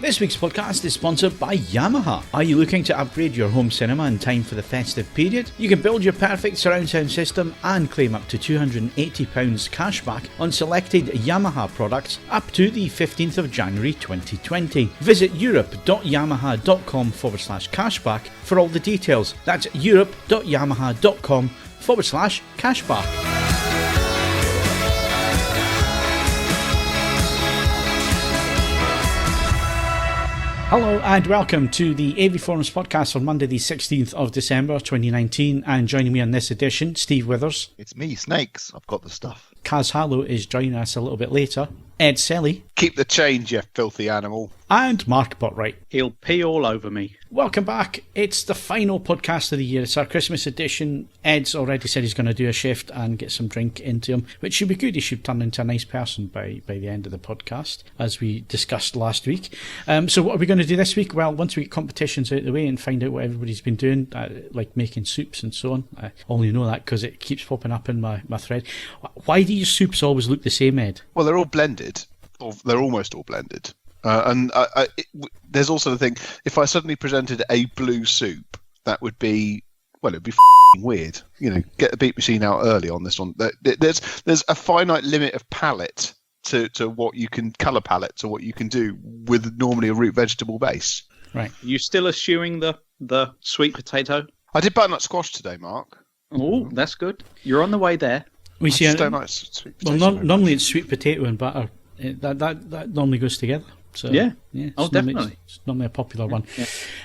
This week's podcast is sponsored by Yamaha. Are you looking to upgrade your home cinema in time for the festive period? You can build your perfect surround sound system and claim up to £280 cashback on selected Yamaha products up to the 15th of January 2020. Visit europe.yamaha.com/cashback for all the details. That's europe.yamaha.com/cashback. Hello and welcome to the AVForums podcast for Monday the 16th of December 2019, and joining me on this edition, Steve Withers. It's me, Snakes. I've got the stuff. Kaz Harlow is joining us a little bit later. Ed Selley. Keep the change, you filthy animal. And Mark Botwright. He'll pee all over me. Welcome back. It's the final podcast of the year. It's our Christmas edition. Ed's already said he's going to do a shift and get some drink into him, which should be good. He should turn into a nice person by the end of the podcast, as we discussed last week. So what are we going to do this week? Well, once we get competitions out of the way and find out what everybody's been doing, like making soups and so on. I only know that because it keeps popping up in my thread. Why do your soups always look the same, Ed? Well, they're all blended. Or they're almost all blended. There's also the thing, if I suddenly presented a blue soup, that would be, well, it'd be weird. You know, get the beat machine out early on this one. There's a finite limit of palette to what you can, colour palette to what you can do with normally a root vegetable base. Right. You still eschewing the sweet potato? I did butternut squash today, Mark. Oh, that's good. You're on the way there. We see. Don't like sweet potato. Well, normally it's sweet potato and butter. That normally goes together. So, yeah. Definitely. It's normally a popular one.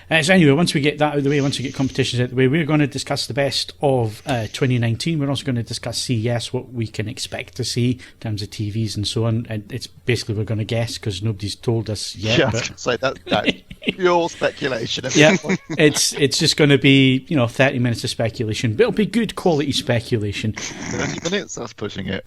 Yeah. So anyway, once we get that out of the way, once we get competitions out of the way, we're going to discuss the best of 2019. We're also going to discuss CES, what we can expect to see in terms of TVs and so on. And it's basically we're going to guess because nobody's told us yet. Yeah, I was going to say that's pure speculation. Yeah, it's just going to be 30 minutes of speculation, but it'll be good quality speculation. 30 minutes, that's pushing it.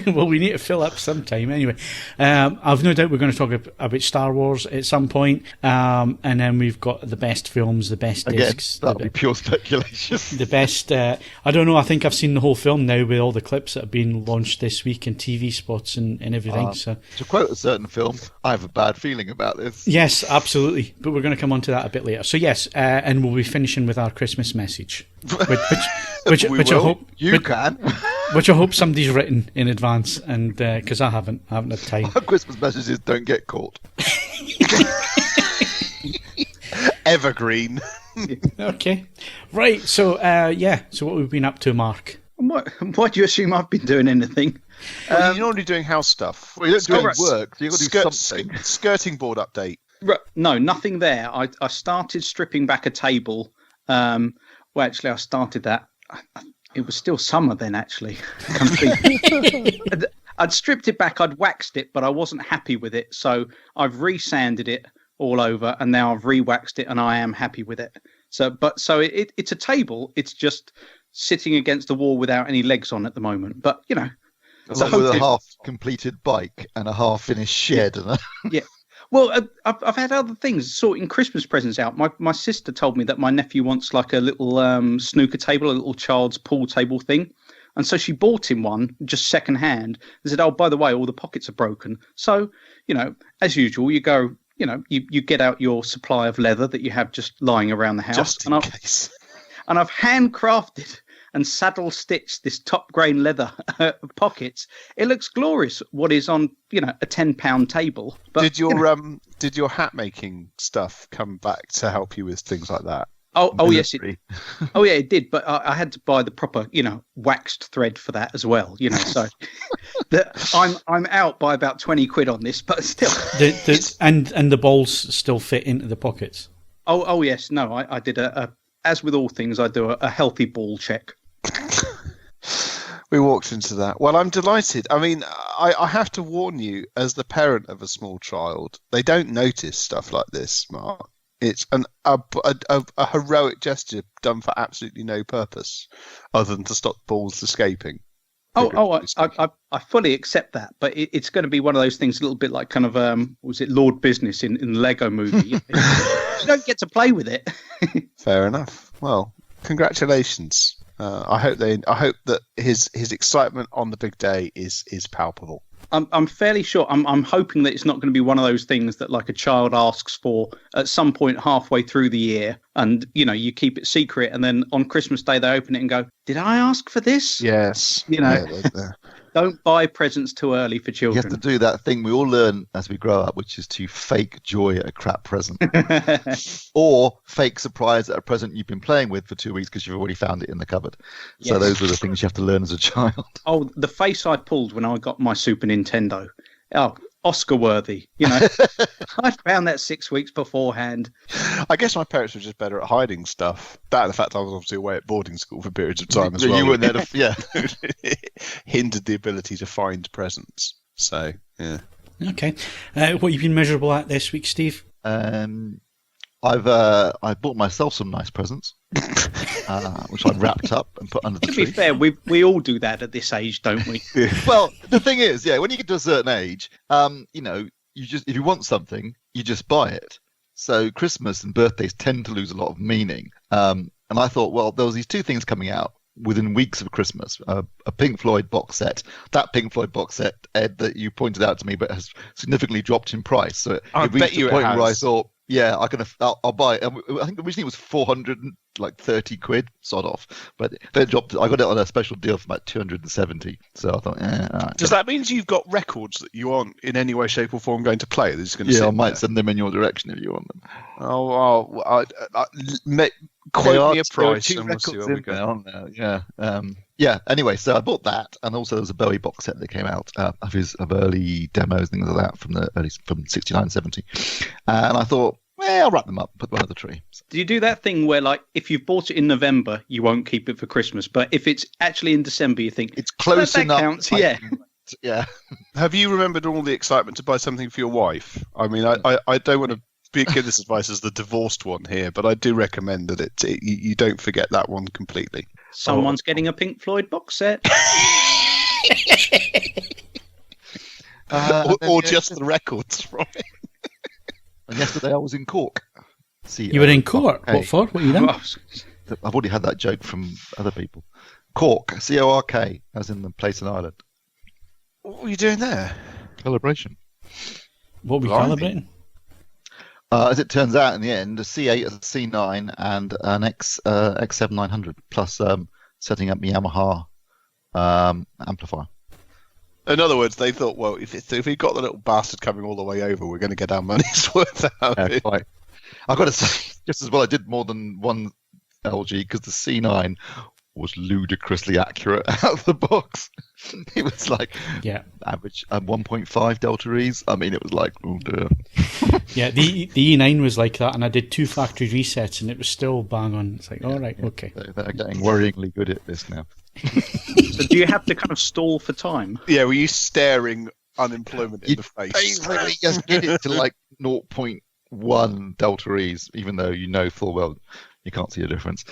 Well, we need to fill up sometime anyway. I've no doubt we're going to talk about Star Wars at some point, and then we've got the best films, the best discs. That'll be pure speculation. The best. I don't know. I think I've seen the whole film now with all the clips that have been launched this week and TV spots and everything. So to quote a certain film, I have a bad feeling about this. Yes, absolutely. But we're going to come on to that a bit later. So yes, and we'll be finishing with our Christmas message, which I hope you can. Which I hope somebody's written in advance, and because I haven't had time. Our Christmas messages don't get caught. Evergreen. Okay, right. So So what we've been up to, Mark? Why do you assume I've been doing anything? Well, you're normally doing house stuff. Well, you don't do any work, so you've got to do something. Skirting board update. No, nothing there. I started stripping back a table. Well, actually, I started that. It was still summer then, actually. I'd stripped it back, I'd waxed it, but I wasn't happy with it. So I've resanded it all over, and now I've re-waxed it, and I am happy with it. So it's a table. It's just sitting against the wall without any legs on at the moment. But, with a half-completed bike and a half-finished shed. Yeah. Well, I've had other things, sorting Christmas presents out. My sister told me that my nephew wants like a little snooker table, a little child's pool table thing. And so she bought him one just second hand and said, oh, by the way, all the pockets are broken. So, as usual, you go, you get out your supply of leather that you have just lying around the house. Just in case. And I've handcrafted and saddle stitched this top grain leather pockets. It looks glorious. What is on, a £10 table. But, did your hat making stuff come back to help you with things like that? Oh yes, it did. But I had to buy the proper, waxed thread for that as well. So I'm out by about 20 quid on this, but still. And the balls still fit into the pockets. Oh yes, no, I did as with all things, I do a healthy ball check. We walked into that. Well, I'm delighted. I mean, I have to warn you, as the parent of a small child, they don't notice stuff like this, Mark. It's a heroic gesture done for absolutely no purpose other than to stop balls escaping. I fully accept that, but it's going to be one of those things a little bit like kind of was it Lord Business in the Lego movie? You don't get to play with it. Fair enough. Well, congratulations. I hope that his excitement on the big day is palpable. I'm fairly sure. I'm hoping that it's not going to be one of those things that like a child asks for at some point halfway through the year, and you keep it secret, and then on Christmas Day they open it and go, "Did I ask for this?" Yes. Don't buy presents too early for You children. have to do that thing we all learn as we grow up, which is to fake joy at a crap present. Or fake surprise at a present you've been playing with for 2 weeks because you've already found it in the cupboard. So those are the things you have to learn as a child. Oh, the face I pulled when I got my Super Nintendo. Oh, Oscar worthy. I found that 6 weeks beforehand. I guess my parents were just better at hiding stuff. That and the fact I was obviously away at boarding school for periods of time as well. You were there to, yeah. Hindered the ability to find presents. So, yeah. Okay. What have you been miserable at this week, Steve? I bought myself some nice presents, which I wrapped up and put under the To tree. be fair, we all do that at this age, don't we? Well, the thing is, when you get to a certain age, you just, if you want something, you just buy it. So Christmas and birthdays tend to lose a lot of meaning. And I thought, well, there was these two things coming out within weeks of Christmas, a Pink Floyd box set. That Pink Floyd box set, Ed, that you pointed out to me, but has significantly dropped in price. So I it bet reached you a it point has. where I thought, I'll buy it. I think originally it was 430 quid, sod off. But then it dropped. I got it on a special deal for about 270. So I thought, all right. Does that mean you've got records that you aren't in any way, shape, or form going to play? They're just going to Yeah, sit I might there? send them in your direction if you want them. Quote me a There are price two and we'll see records where we in go. there, aren't there? Yeah. Anyway, so I bought that, and also there was a Bowie box set that came out of early demos, things like that from 69, 70. And I thought, I'll wrap them up, put them under the tree. Do you do that thing where, like, if you've bought it in November, you won't keep it for Christmas, but if it's actually in December, you think It's close that enough. counts, yeah. Yeah. Have you remembered all the excitement to buy something for your wife? I mean, I don't want to give this advice as the divorced one here, but I do recommend that you don't forget that one completely. Someone's getting a Pink Floyd box set. Or just the records from it. And yesterday I was in Cork. You were in Cork. Hey. What for? What are you doing? I've already had that joke from other people. Cork, C-O-R-K, as in the place in Ireland. What were you doing there? Celebration. What were you Blimey. celebrating? As it turns out, in the end, a C8, a C9, and an X7900, plus setting up the Yamaha amplifier. In other words, they thought, well, if we got the little bastard coming all the way over, we're going to get our money's worth out of Yeah, it. quite. I've got to say, just as well, I did more than one LG because the C9 was ludicrously accurate out of the box. It was like average 1.5 delta E's. I mean, it was like, oh dear. Yeah, the E9 was like that, and I did 2 factory resets, and it was still bang on. It's like, all right, okay. They're getting worryingly good at this now. So do you have to kind of stall for time? Yeah, were you staring unemployment in the face? Basically, just get it to like 0.1 delta E's, even though you know full well you can't see a difference.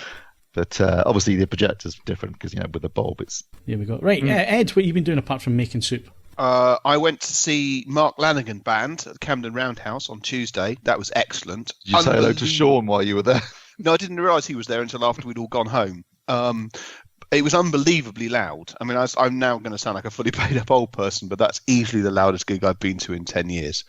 But obviously the projector's different because, with the bulb, it's... Here we go. Right, Ed, what have you been doing apart from making soup? I went to see Mark Lanigan Band at the Camden Roundhouse on Tuesday. That was excellent. Did you say hello to Sean while you were there? No, I didn't realise he was there until after we'd all gone home. It was unbelievably loud. I mean, I'm now going to sound like a fully paid up old person, but that's easily the loudest gig I've been to in 10 years.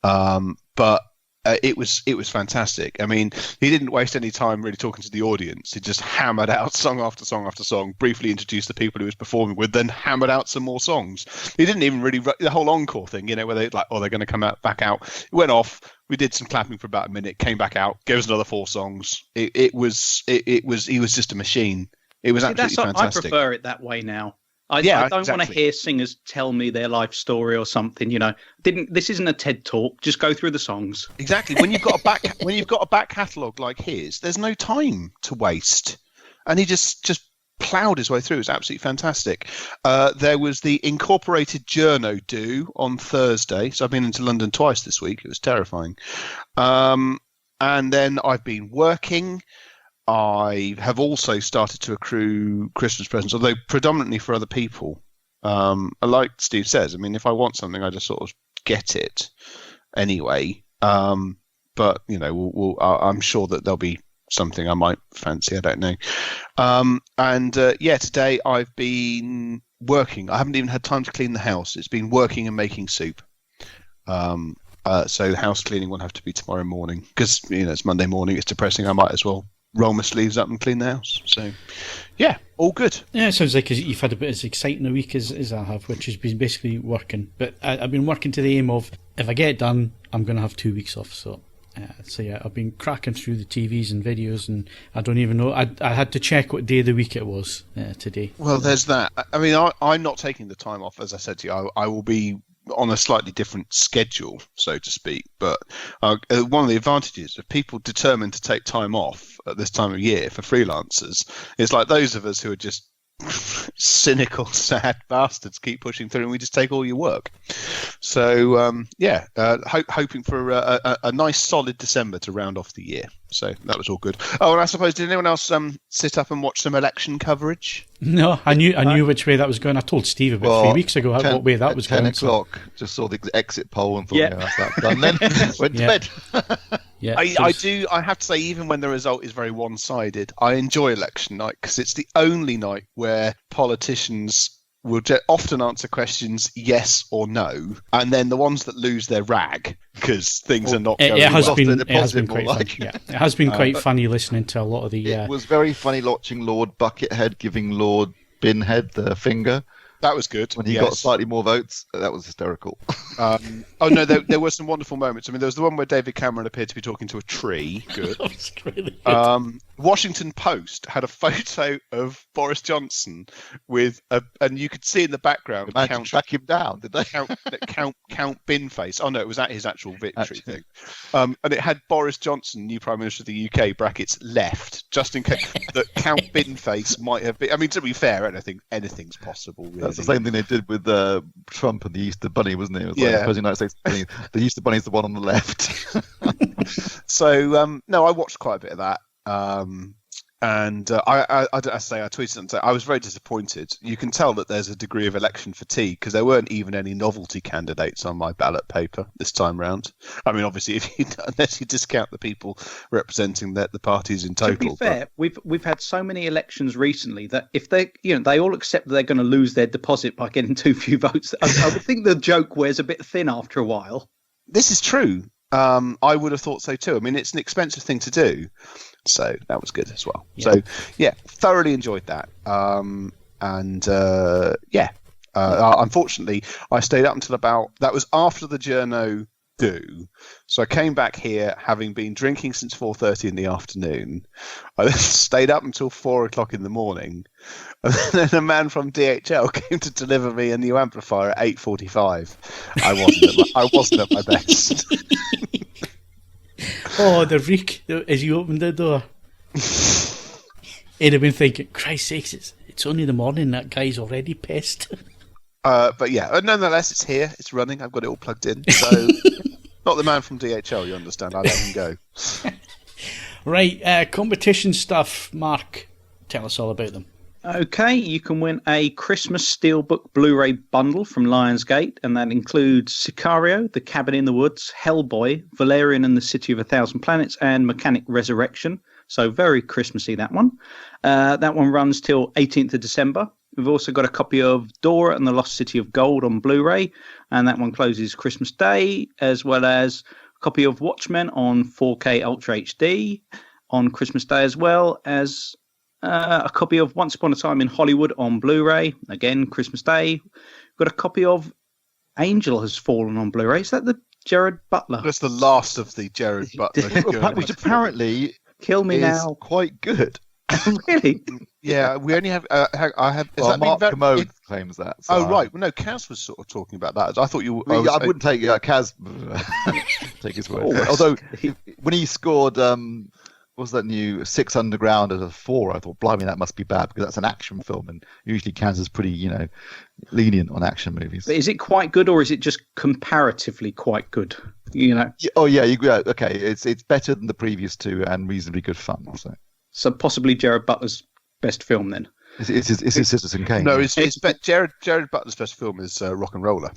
But it was fantastic. I mean, he didn't waste any time really talking to the audience. He just hammered out song after song after song, briefly introduced the people he was performing with, then hammered out some more songs. He didn't even really the whole encore thing, where they they're going to come back out. It went off. We did some clapping for about a minute, came back out, gave us another 4 songs. He was just a machine. It was absolutely fantastic. I prefer it that way now. I don't want to hear singers tell me their life story or something. This isn't a TED talk. Just go through the songs. Exactly. When you've got a back catalogue like his, there's no time to waste, and he just ploughed his way through. It was absolutely fantastic. There was the Incorporated Journo do on Thursday. So I've been into London twice this week. It was terrifying. And then I've been working. I have also started to accrue Christmas presents, although predominantly for other people. Like Steve says, I mean, if I want something, I just sort of get it anyway. But I'm sure that there'll be something I might fancy. I don't know. Today I've been working. I haven't even had time to clean the house. It's been working and making soup. So house cleaning will have to be tomorrow morning because it's Monday morning. It's depressing. I might as well roll my sleeves up and clean the house. So, yeah, all good. Yeah, it sounds like you've had a bit as exciting a week as I have, which has been basically working. But I've been working to the aim of, if I get it done, I'm going to have 2 weeks off. So yeah, I've been cracking through the TVs and videos, and I don't even know. I had to check what day of the week it was today. Well, there's that. I mean, I'm not taking the time off, as I said to you. I will be on a slightly different schedule, so to speak. But one of the advantages of people determined to take time off at this time of year for freelancers is like those of us who are just cynical, sad bastards keep pushing through, and we just take all your work. So hoping for a nice solid December to round off the year. So that was all good. Oh, and I suppose, did anyone else sit up and watch some election coverage? No, I knew which way that was going. I told Steve about 3 weeks ago what way that was going. 10 o'clock, just saw the exit poll and thought, that's done. Then went to bed. Yeah, I have to say, even when the result is very one-sided, I enjoy election night because it's the only night where politicians will often answer questions yes or no, and then the ones that lose their rag because things are not going it has well. been quite fun. Yeah, it has been quite funny listening to a lot of the. It was very funny watching Lord Buckethead giving Lord Binhead the finger. That was good. When he got slightly more votes, that was hysterical. There were some wonderful moments. I mean, there was the one where David Cameron appeared to be talking to a tree. Good. That was really good. Washington Post had a photo of Boris Johnson with and you could see in the background. Track him down, did they? Count Binface. Oh no, it was at his actual victory thing. And it had Boris Johnson, new Prime Minister of the UK (brackets left), just in case that Count Binface might have been. I mean, to be fair, anything's possible. Really. That's the same thing they did with Trump and the Easter Bunny, wasn't it? It was like the President of the United States. The Easter Bunny is the one on the left. So no, I watched quite a bit of that. And I tweeted and said I was very disappointed. You can tell that there's a degree of election fatigue because there weren't even any novelty candidates on my ballot paper this time round. I mean, obviously, unless you discount the people representing the parties in total. To be fair, we've had so many elections recently that if they all accept that they're going to lose their deposit by getting too few votes, I would think the joke wears a bit thin after a while. This is true. I would have thought so too. I mean, it's an expensive thing to do. So that was good as well. Yeah. So, thoroughly enjoyed that. Unfortunately, I stayed up until that was after the journo do. So I came back here having been drinking since 4:30 in the afternoon. I then stayed up until 4 o'clock in the morning. And then a man from DHL came to deliver me a new amplifier at 8:45. I wasn't at my best. Oh, the reek as you opened the door. He'd have been thinking, Christ's sakes, it's only the morning, that guy's already pissed. But nonetheless, it's here, it's running, I've got it all plugged in. So, not the man from DHL, you understand, I let him go. Right, competition stuff. Mark, tell us all about them. Okay, you can win a Christmas Steelbook Blu-ray bundle from Lionsgate, and that includes Sicario, The Cabin in the Woods, Hellboy, Valerian and the City of a Thousand Planets, and Mechanic Resurrection. So very Christmassy, that one. That one runs till 18th of December. We've also got a copy of Dora and the Lost City of Gold on Blu-ray, and that one closes Christmas Day, as well as a copy of Watchmen on 4K Ultra HD on Christmas Day, as well as a copy of Once Upon a Time in Hollywood on Blu-ray, again, Christmas Day. We've got a copy of Angel Has Fallen on Blu-ray. Is that the Gerard Butler? That's the last of the Gerard Butler. Which apparently Kill Me Now. Quite good. Really? Yeah, we only have. I have. Mark Commode claims that. So right. Well, no, Kaz was sort of talking about that. I thought you. I wouldn't take Kaz. Take his word. Although when he scored, what was that new Six Underground as a 4? I thought, blimey, that must be bad because that's an action film, and usually Kaz is pretty, lenient on action movies. But is it quite good, or is it just comparatively quite good? Oh yeah, okay. It's better than the previous two and reasonably good fun. So possibly Gerard Butler's best film then. It's his Citizen Kane. No, Gerard Butler's best film is Rock and Roller.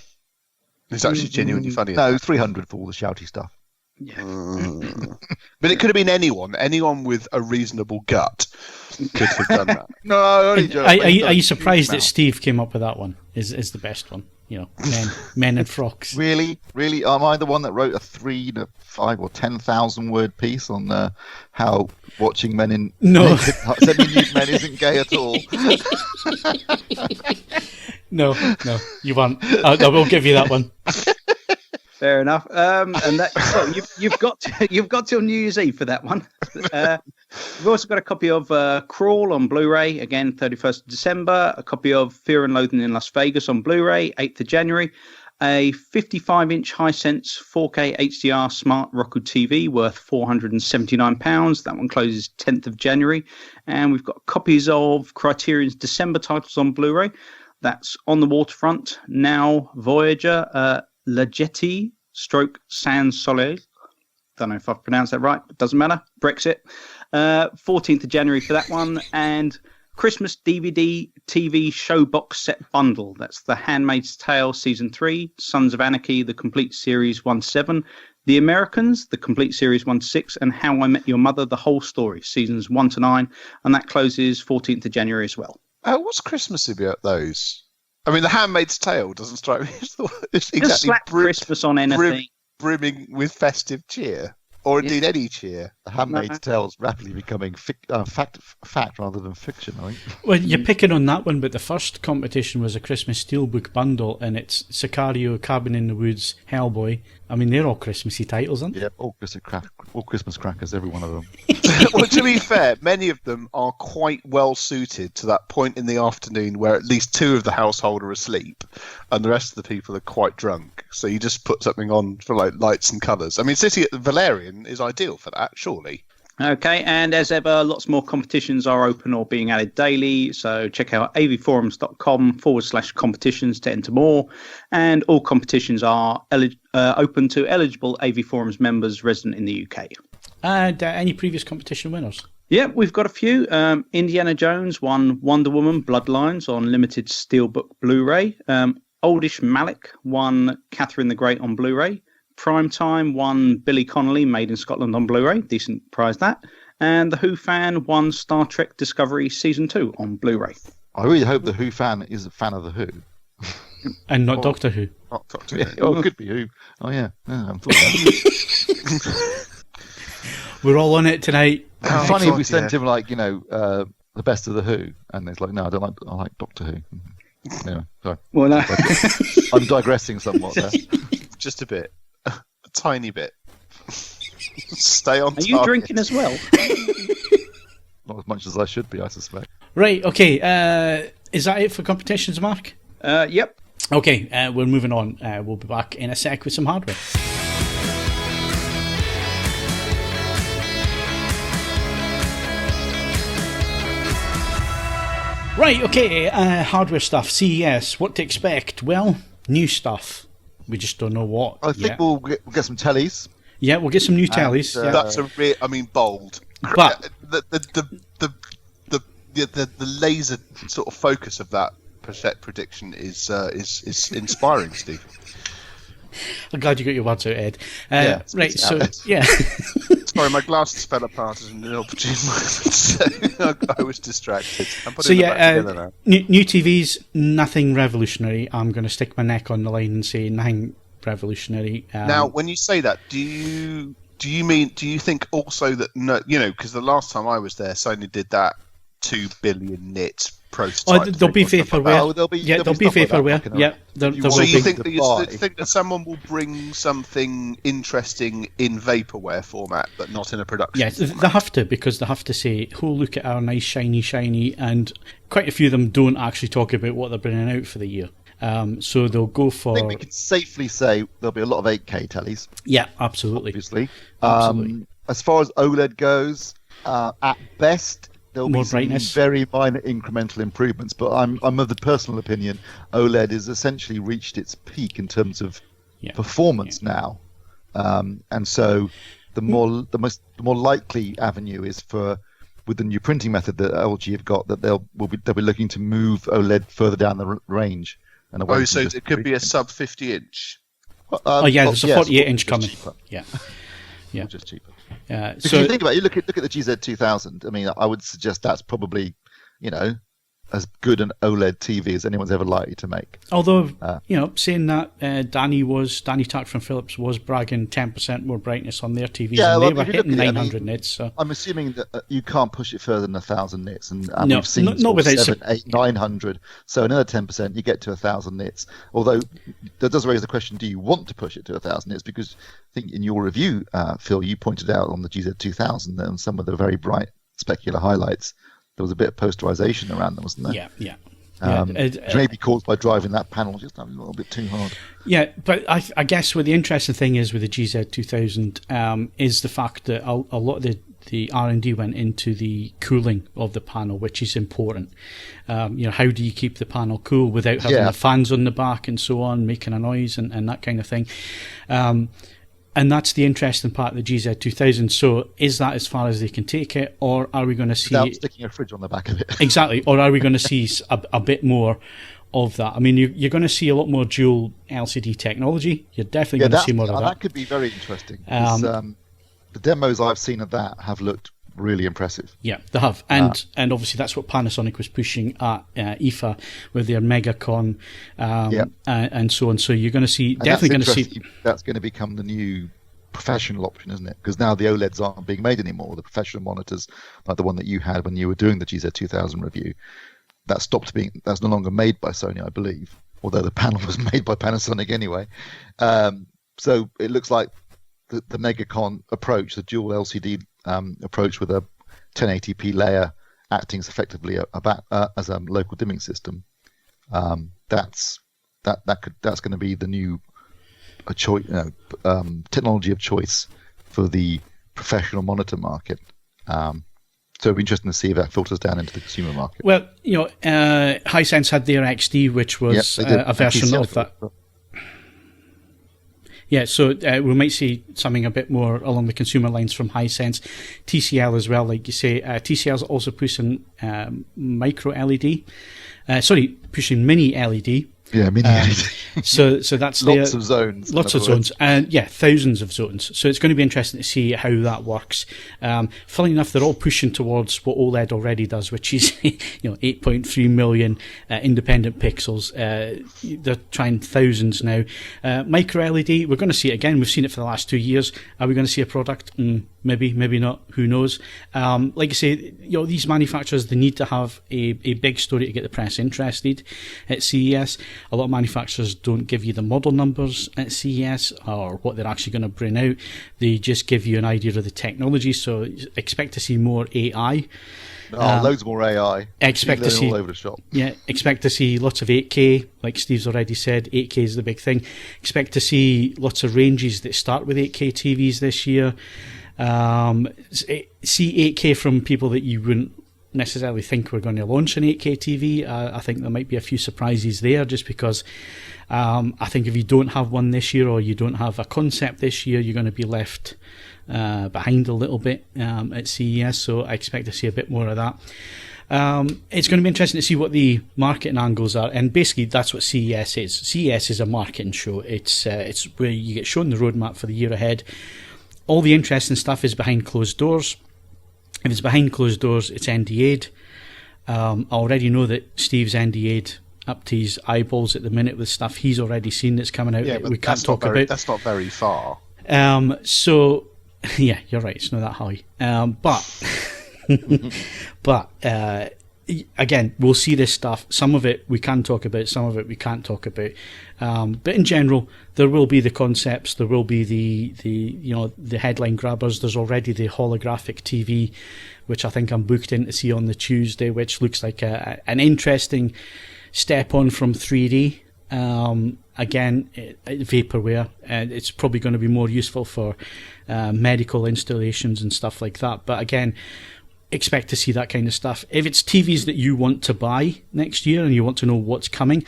It's actually genuinely funny. No, 300 for all the shouty stuff. Yeah. But it could have been anyone with a reasonable gut. could have done that. No, only Are you surprised that Steve came up with that one? Is the best one? You know, men in frocks. Really? Am I the one that wrote a 3, 5, or 10,000 word piece on how watching men in semi-nude men isn't gay at all? No, you won't. I will give you that one. Fair enough. And that, well, you've got till New Year's Eve for that one. We've also got a copy of Crawl on Blu-ray, again, 31st of December. A copy of Fear and Loathing in Las Vegas on Blu-ray, 8th of January. A 55-inch Hisense 4K HDR Smart Roku TV worth £479. That one closes 10th of January. And we've got copies of Criterion's December titles on Blu-ray. That's On the Waterfront, Now, Voyager, La Jetty, Sans Soleil. Don't know if I've pronounced that right, but doesn't matter. Brexit. 14th of January for that one. And Christmas DVD TV show box set bundle. That's The Handmaid's Tale Season 3, Sons of Anarchy, The Complete Series 1-7, The Americans, The Complete Series 1-6, and How I Met Your Mother, The Whole Story, Seasons 1-9. And that closes 14th of January as well. What's Christmassy about those? I mean, The Handmaid's Tale doesn't strike me as it's Just exactly slap Christmas on anything. brimming with festive cheer, or indeed any cheer. The Handmaid's Tale is rapidly becoming fact rather than fiction, I think. Well, you're picking on that one, but the first competition was a Christmas Steelbook bundle, and it's Sicario, Cabin in the Woods, Hellboy. I mean, they're all Christmassy titles, aren't they? Yeah, all Christmas crackers, every one of them. Well, to be fair, many of them are quite well suited to that point in the afternoon where at least two of the household are asleep and the rest of the people are quite drunk. So you just put something on for like lights and colours. I mean, City at the Valerian is ideal for that, surely. Okay, and as ever, lots more competitions are open or being added daily. So check out avforums.com/competitions to enter more. And all competitions are open to eligible AV Forums members resident in the UK. And any previous competition winners? Yeah, we've got a few. Indiana Jones won Wonder Woman Bloodlines on limited Steelbook Blu-ray. Oldish Malik won Catherine the Great on Blu-ray. Primetime won Billy Connolly, Made in Scotland on Blu-ray. Decent prize, that. And The Who fan won Star Trek Discovery Season 2 on Blu-ray. I really hope the Who fan is a fan of the Who. And not Doctor Who. Not Doctor Who. Oh, it could be Who. Oh, yeah. I'm that. We're all on it tonight. It's funny if we sent him, like, the best of the Who, and it's like, no, I like Doctor Who. Anyway, sorry. Well, no. I'm digressing somewhat there. Just a bit. A tiny bit. Stay on Are you drinking as well? Not as much as I should be, I suspect. Right, okay. Is that it for competitions, Mark? Yep. Okay, we're moving on. We'll be back in a sec with some hardware. Right, okay, hardware stuff, CES, what to expect? Well, new stuff. We just don't know what. I think we'll get some tellies. Yeah, we'll get some new tellies. Yeah. That's bold. But the laser sort of focus of that prediction is inspiring, Steve. I'm glad you got your words out, Ed. Right, so yeah. Sorry, my glasses fell apart at an inopportune moment, so I was distracted. So yeah, new TVs, nothing revolutionary. I'm going to stick my neck on the line and say nothing revolutionary. Now, when you say that, do you think also that because the last time I was there, Sony did that 2 billion nit prototype. Oh, there'll be vaporware. There'll be vaporware. Yeah. So you think that someone will bring something interesting in vaporware format, but not in a production? Yes, they have to, because they have to say, "Oh, look at our nice shiny," and quite a few of them don't actually talk about what they're bringing out for the year. So they'll go for. I think we can safely say there'll be a lot of 8K tellies. Yeah, absolutely. Obviously. Absolutely. As far as OLED goes, at best. There'll More be some brightness. very minor incremental improvements, but I'm of the personal opinion OLED has essentially reached its peak in terms of performance now, and so the more likely avenue is with the new printing method that LG have got, that they'll be looking to move OLED further down the range and away. So it could be a sub 50-inch. There's a 48-inch coming. Yeah. Yeah. Or just cheaper. So Because you think about it, you look at the GZ2000. I mean, I would suggest that's probably, as good an OLED TV as anyone's ever likely to make. although, saying that, Danny Tack from Philips was bragging 10% more brightness on their TVs, and they were if you look hitting at it, 900 nits. So I'm assuming that you can't push it further than 1,000 nits, and No, we've seen not without 7, 8, 900. So another 10%, you get to 1,000 nits. Although that does raise the question: do you want to push it to 1,000 nits? Because I think in your review, Phil, you pointed out on the GZ2000 that on some of the very bright specular highlights, there was a bit of posterization around them, wasn't there? yeah. Which may be caused by driving that panel just a little bit too hard. Yeah, but I guess what the interesting thing is with the GZ2000 is the fact that a lot of the R&D went into the cooling of the panel, which is important. How do you keep the panel cool without having the fans on the back and so on, making a noise and that kind of thing? And that's the interesting part of the GZ2000. So is that as far as they can take it, or are we going to see... Without sticking a fridge on the back of it. Exactly. Or are we going to see a bit more of that? I mean, you're going to see a lot more dual LCD technology. You're definitely going to see more of that. That could be very interesting. The demos I've seen of that have looked really impressive. Yeah, they have. And obviously that's what Panasonic was pushing at IFA with their MegaCon and so on. So you're going to see, definitely going to see... That's going to become the new professional option, isn't it? Because now the OLEDs aren't being made anymore. The professional monitors, like the one that you had when you were doing the GZ2000 review, that's no longer made by Sony, I believe, although the panel was made by Panasonic anyway. So it looks like the MegaCon approach, the dual LCD approach with a 1080p layer acting as effectively as a local dimming system. That's going to be the new technology of choice for the professional monitor market. So it'll be interesting to see if that filters down into the consumer market. Well, Hisense had their XD, which was a version of that. Yeah, so we might see something a bit more along the consumer lines from Hisense. TCL as well, like you say. TCL's also pushing micro LED. Pushing mini LED. Yeah, mini LED. So that's lots of zones. Lots of zones, and thousands of zones. So it's going to be interesting to see how that works. Funnily enough, they're all pushing towards what OLED already does, which is 8.3 million independent pixels. They're trying thousands now. Micro LED, we're going to see it again. We've seen it for the last 2 years. Are we going to see a product? Maybe, maybe not. Who knows? Like I say, these manufacturers, they need to have a big story to get the press interested at CES. A lot of manufacturers don't give you the model numbers at CES or what they're actually going to bring out. They just give you an idea of the technology. So expect to see more AI. Loads more AI. Expect to see all over the shop. Yeah, expect to see lots of 8K, like Steve's already said. 8K is the big thing. Expect to see lots of ranges that start with 8K TVs this year. See 8K from people that you wouldn't necessarily think we're going to launch an 8K TV. I think there might be a few surprises there, just because I think if you don't have one this year, or you don't have a concept this year, you're going to be left behind a little bit at CES. So I expect to see a bit more of that. It's going to be interesting to see what the marketing angles are, and basically that's what CES is. CES is a marketing show. It's where you get shown the roadmap for the year ahead. All the interesting stuff is behind closed doors. If it's behind closed doors, it's NDA'd. I already know that Steve's NDA'd up to his eyeballs at the minute with stuff he's already seen that's coming out that we can't talk about. That's not very far. So, yeah, you're right. It's not that high. But again, we'll see this stuff. Some of it we can talk about, some of it we can't talk about. But in general, there will be the concepts. There will be the headline grabbers. There's already the holographic TV, which I think I'm booked in to see on the Tuesday, which looks like an interesting step on from 3D. Again, vaporware. It's probably going to be more useful for medical installations and stuff like that. But again, expect to see that kind of stuff. If it's TVs that you want to buy next year and you want to know what's coming,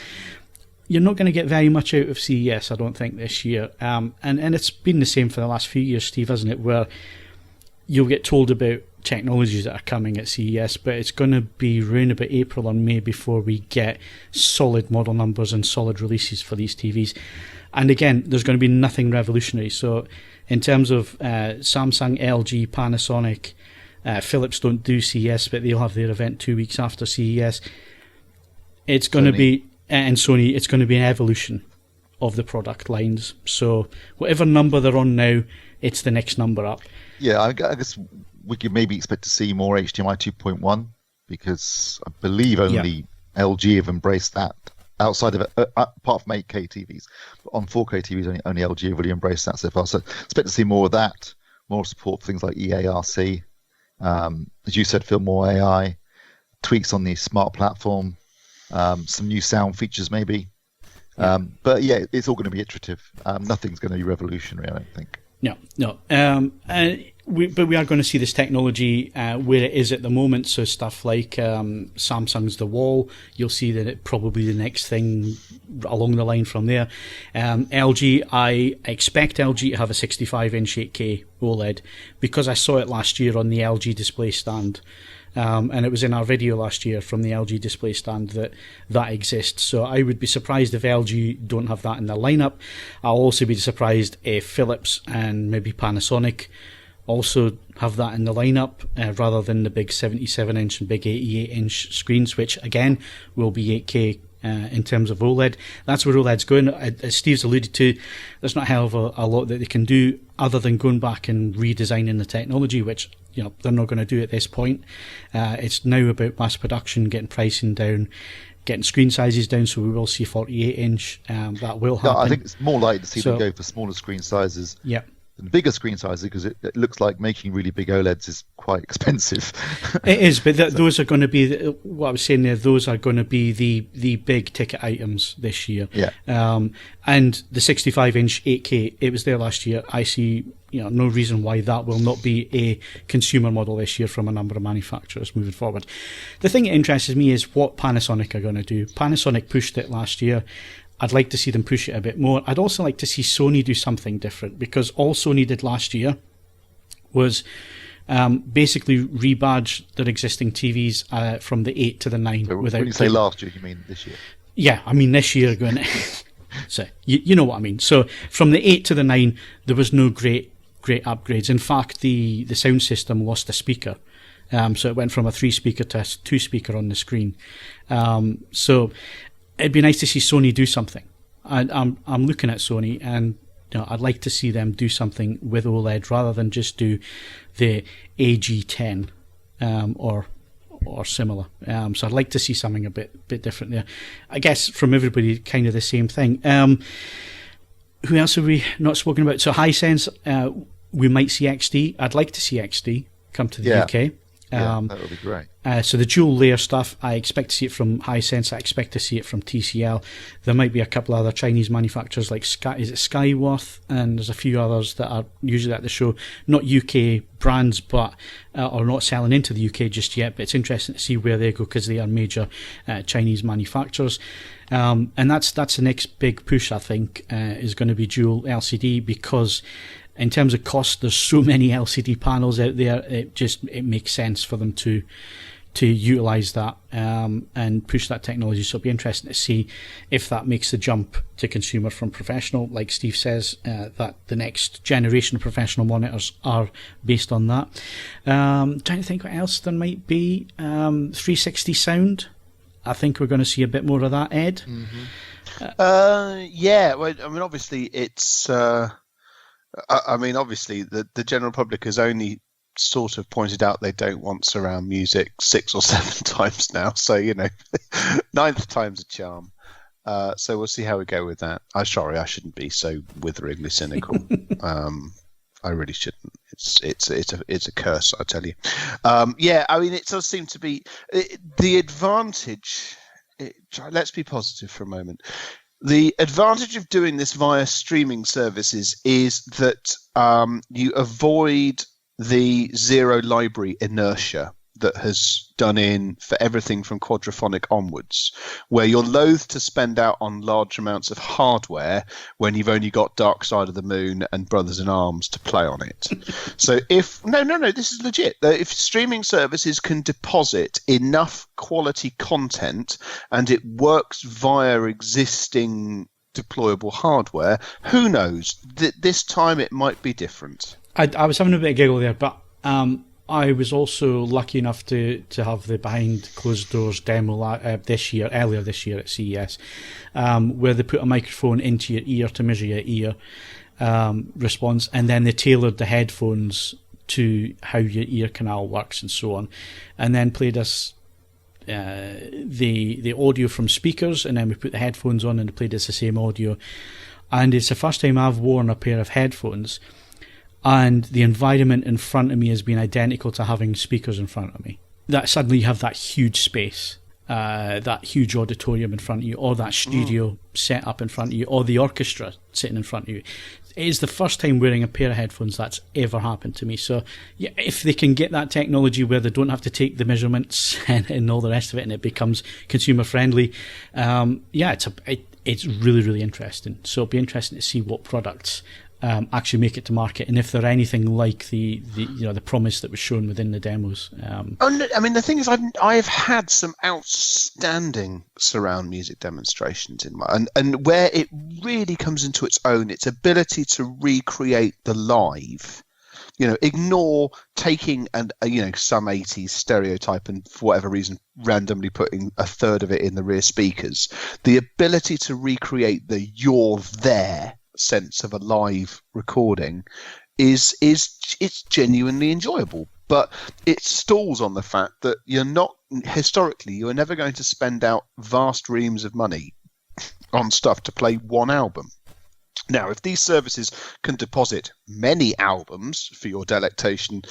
you're not going to get very much out of CES, I don't think, this year. And it's been the same for the last few years, Steve, hasn't it? Where you'll get told about technologies that are coming at CES, but it's going to be around about April or May before we get solid model numbers and solid releases for these TVs. And again, there's going to be nothing revolutionary. So In terms of Samsung, LG, Panasonic, Philips don't do CES, but they'll have their event 2 weeks after CES. It's going to be, and Sony, it's going to be an evolution of the product lines. So whatever number they're on now, it's the next number up. Yeah, I guess we could maybe expect to see more HDMI 2.1 because I believe only LG have embraced that. Outside of it, apart from 8K TVs, on 4K TVs, only LG have really embraced that so far. So expect to see more of that, more support for things like EARC. As you said, Phil, more AI, tweaks on the smart platform, some new sound features maybe. But yeah, it's all going to be iterative. Nothing's going to be revolutionary, I don't think. No. But we are going to see this technology where it is at the moment. So stuff like Samsung's The Wall, you'll see that it probably the next thing along the line from there. LG, I expect LG to have a 65-inch 8K OLED because I saw it last year on the LG display stand. And it was in our video last year from the LG display stand that exists. So I would be surprised if LG don't have that in their lineup. I'll also be surprised if Philips and maybe Panasonic also have that in the lineup rather than the big 77-inch and big 88-inch screens, which again will be 8K in terms of OLED. That's where OLED's going. As Steve's alluded to, there's not a hell of a lot that they can do other than going back and redesigning the technology, which they're not going to do at this point. It's now about mass production, getting pricing down, getting screen sizes down, so we will see 48-inch. That will happen. Yeah, I think it's more likely to see them go for smaller screen sizes. Yeah. And bigger screen sizes because it looks like making really big OLEDs is quite expensive. It is, but those are going to be what I was saying there. Those are going to be the big ticket items this year. Yeah. And the 65-inch 8K, it was there last year. I see no reason why that will not be a consumer model this year from a number of manufacturers moving forward. The thing that interests me is what Panasonic are going to do. Panasonic pushed it last year. I'd like to see them push it a bit more. I'd also like to see Sony do something different because all Sony did last year was basically rebadge their existing TVs from the 8 to the 9. When you say last year, you mean this year? Yeah, I mean this year going. So you know what I mean. So from the 8 to the 9, there was no great upgrades. In fact, the sound system lost a speaker. So it went from a 3-speaker to a 2-speaker on the screen. So it'd be nice to see Sony do something. I'm looking at Sony, and I'd like to see them do something with OLED rather than just do the AG10 or similar. So I'd like to see something a bit different there. I guess from everybody, kind of the same thing. Who else have we not spoken about? So Hisense, we might see XD. I'd like to see XD come to the UK. That would be great. So the dual layer stuff, I expect to see it from Hisense. I expect to see it from TCL. There might be a couple of other Chinese manufacturers like Skyworth, and there's a few others that are usually at the show, not UK brands, but are not selling into the UK just yet. But it's interesting to see where they go because they are major Chinese manufacturers. And that's the next big push, I think, is going to be dual LCD because in terms of cost, there's so many LCD panels out there. It makes sense for them to utilise that and push that technology. So it'll be interesting to see if that makes the jump to consumer from professional. Like Steve says, that the next generation of professional monitors are based on that. Trying to think what else there might be. 360 sound. I think we're going to see a bit more of that, Ed. Mm-hmm. Yeah. Well, I mean, obviously, it's. Obviously, the general public has only sort of pointed out they don't want surround music 6 or 7 times now. So, 9th time's a charm. So we'll see how we go with that. I'm sorry, I shouldn't be so witheringly cynical. I really shouldn't. It's a curse, I tell you. It does seem to be the advantage. Let's be positive for a moment. The advantage of doing this via streaming services is that you avoid the zero library inertia that has done in for everything from quadraphonic onwards, where you're loath to spend out on large amounts of hardware when you've only got Dark Side of the Moon and Brothers in Arms to play on it. So this is legit. If streaming services can deposit enough quality content and it works via existing deployable hardware. Who knows? This time it might be different. I was having a bit of giggle there, but I was also lucky enough to have the behind closed doors demo earlier this year at CES, where they put a microphone into your ear to measure your ear response, and then they tailored the headphones to how your ear canal works and so on, and then played us the audio from speakers, and then we put the headphones on and they played us the same audio. And it's the first time I've worn a pair of headphones and the environment in front of me has been identical to having speakers in front of me. That suddenly you have that huge space, that huge auditorium in front of you, or that studio set up in front of you, or the orchestra sitting in front of you. It is the first time wearing a pair of headphones that's ever happened to me. So yeah, if they can get that technology where they don't have to take the measurements and all the rest of it, and it becomes consumer friendly, it's really, really interesting. So it'll be interesting to see what products actually make it to market, and if they're anything like the promise that was shown within the demos. The thing is, I've had some outstanding surround music demonstrations in my, and where it really comes into its own, its ability to recreate the live. Ignore taking some 80s stereotype and for whatever reason randomly putting a third of it in the rear speakers. The ability to recreate the "you're there" sense of a live recording is genuinely enjoyable, but it stalls on the fact that you're never going to spend out vast reams of money on stuff to play one album. Now, if these services can deposit many albums for your delectation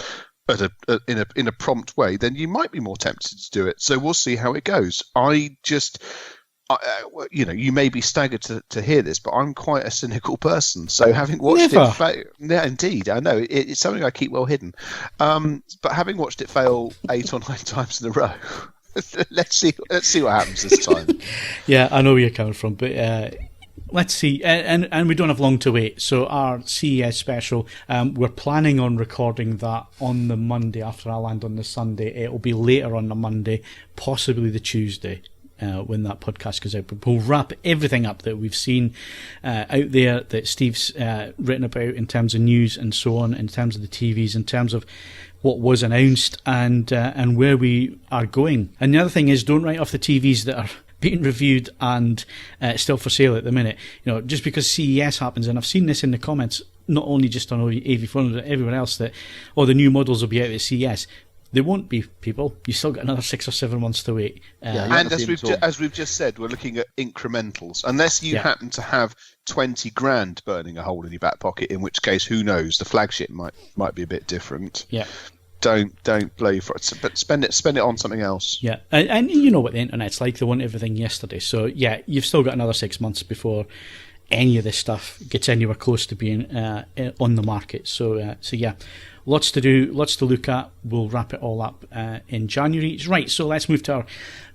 in a prompt way, then you might be more tempted to do it. So we'll see how it goes. You may be staggered to hear this, but I'm quite a cynical person. So having watched it fail, yeah, indeed, I know it's something I keep well hidden. But having watched it fail 8 or 9 times in a row, let's see what happens this time. Yeah, I know where you're coming from, but let's see. And we don't have long to wait. So our CES special, we're planning on recording that on the Monday after I land on the Sunday. It'll be later on the Monday, possibly the Tuesday. When that podcast goes out, but we'll wrap everything up that we've seen out there, that Steve's written about in terms of news and so on, in terms of the TVs, in terms of what was announced and where we are going. And the other thing is, don't write off the TVs that are being reviewed and still for sale at the minute. Just because CES happens, and I've seen this in the comments, not only just on AVForums but everywhere else, that the new models will be out at CES. They won't be, people. You still got another 6 or 7 months to wait. And as we've just said, we're looking at incrementals. Unless you happen to have 20 grand burning a hole in your back pocket, in which case, who knows? The flagship might be a bit different. Yeah. Don't blow you for it, but spend it on something else. Yeah, and you know what the internet's like. They want everything yesterday. So yeah, you've still got another 6 months before any of this stuff gets anywhere close to being on the market. So yeah. Lots to do, lots to look at. We'll wrap it all up in January. Right, so let's move to our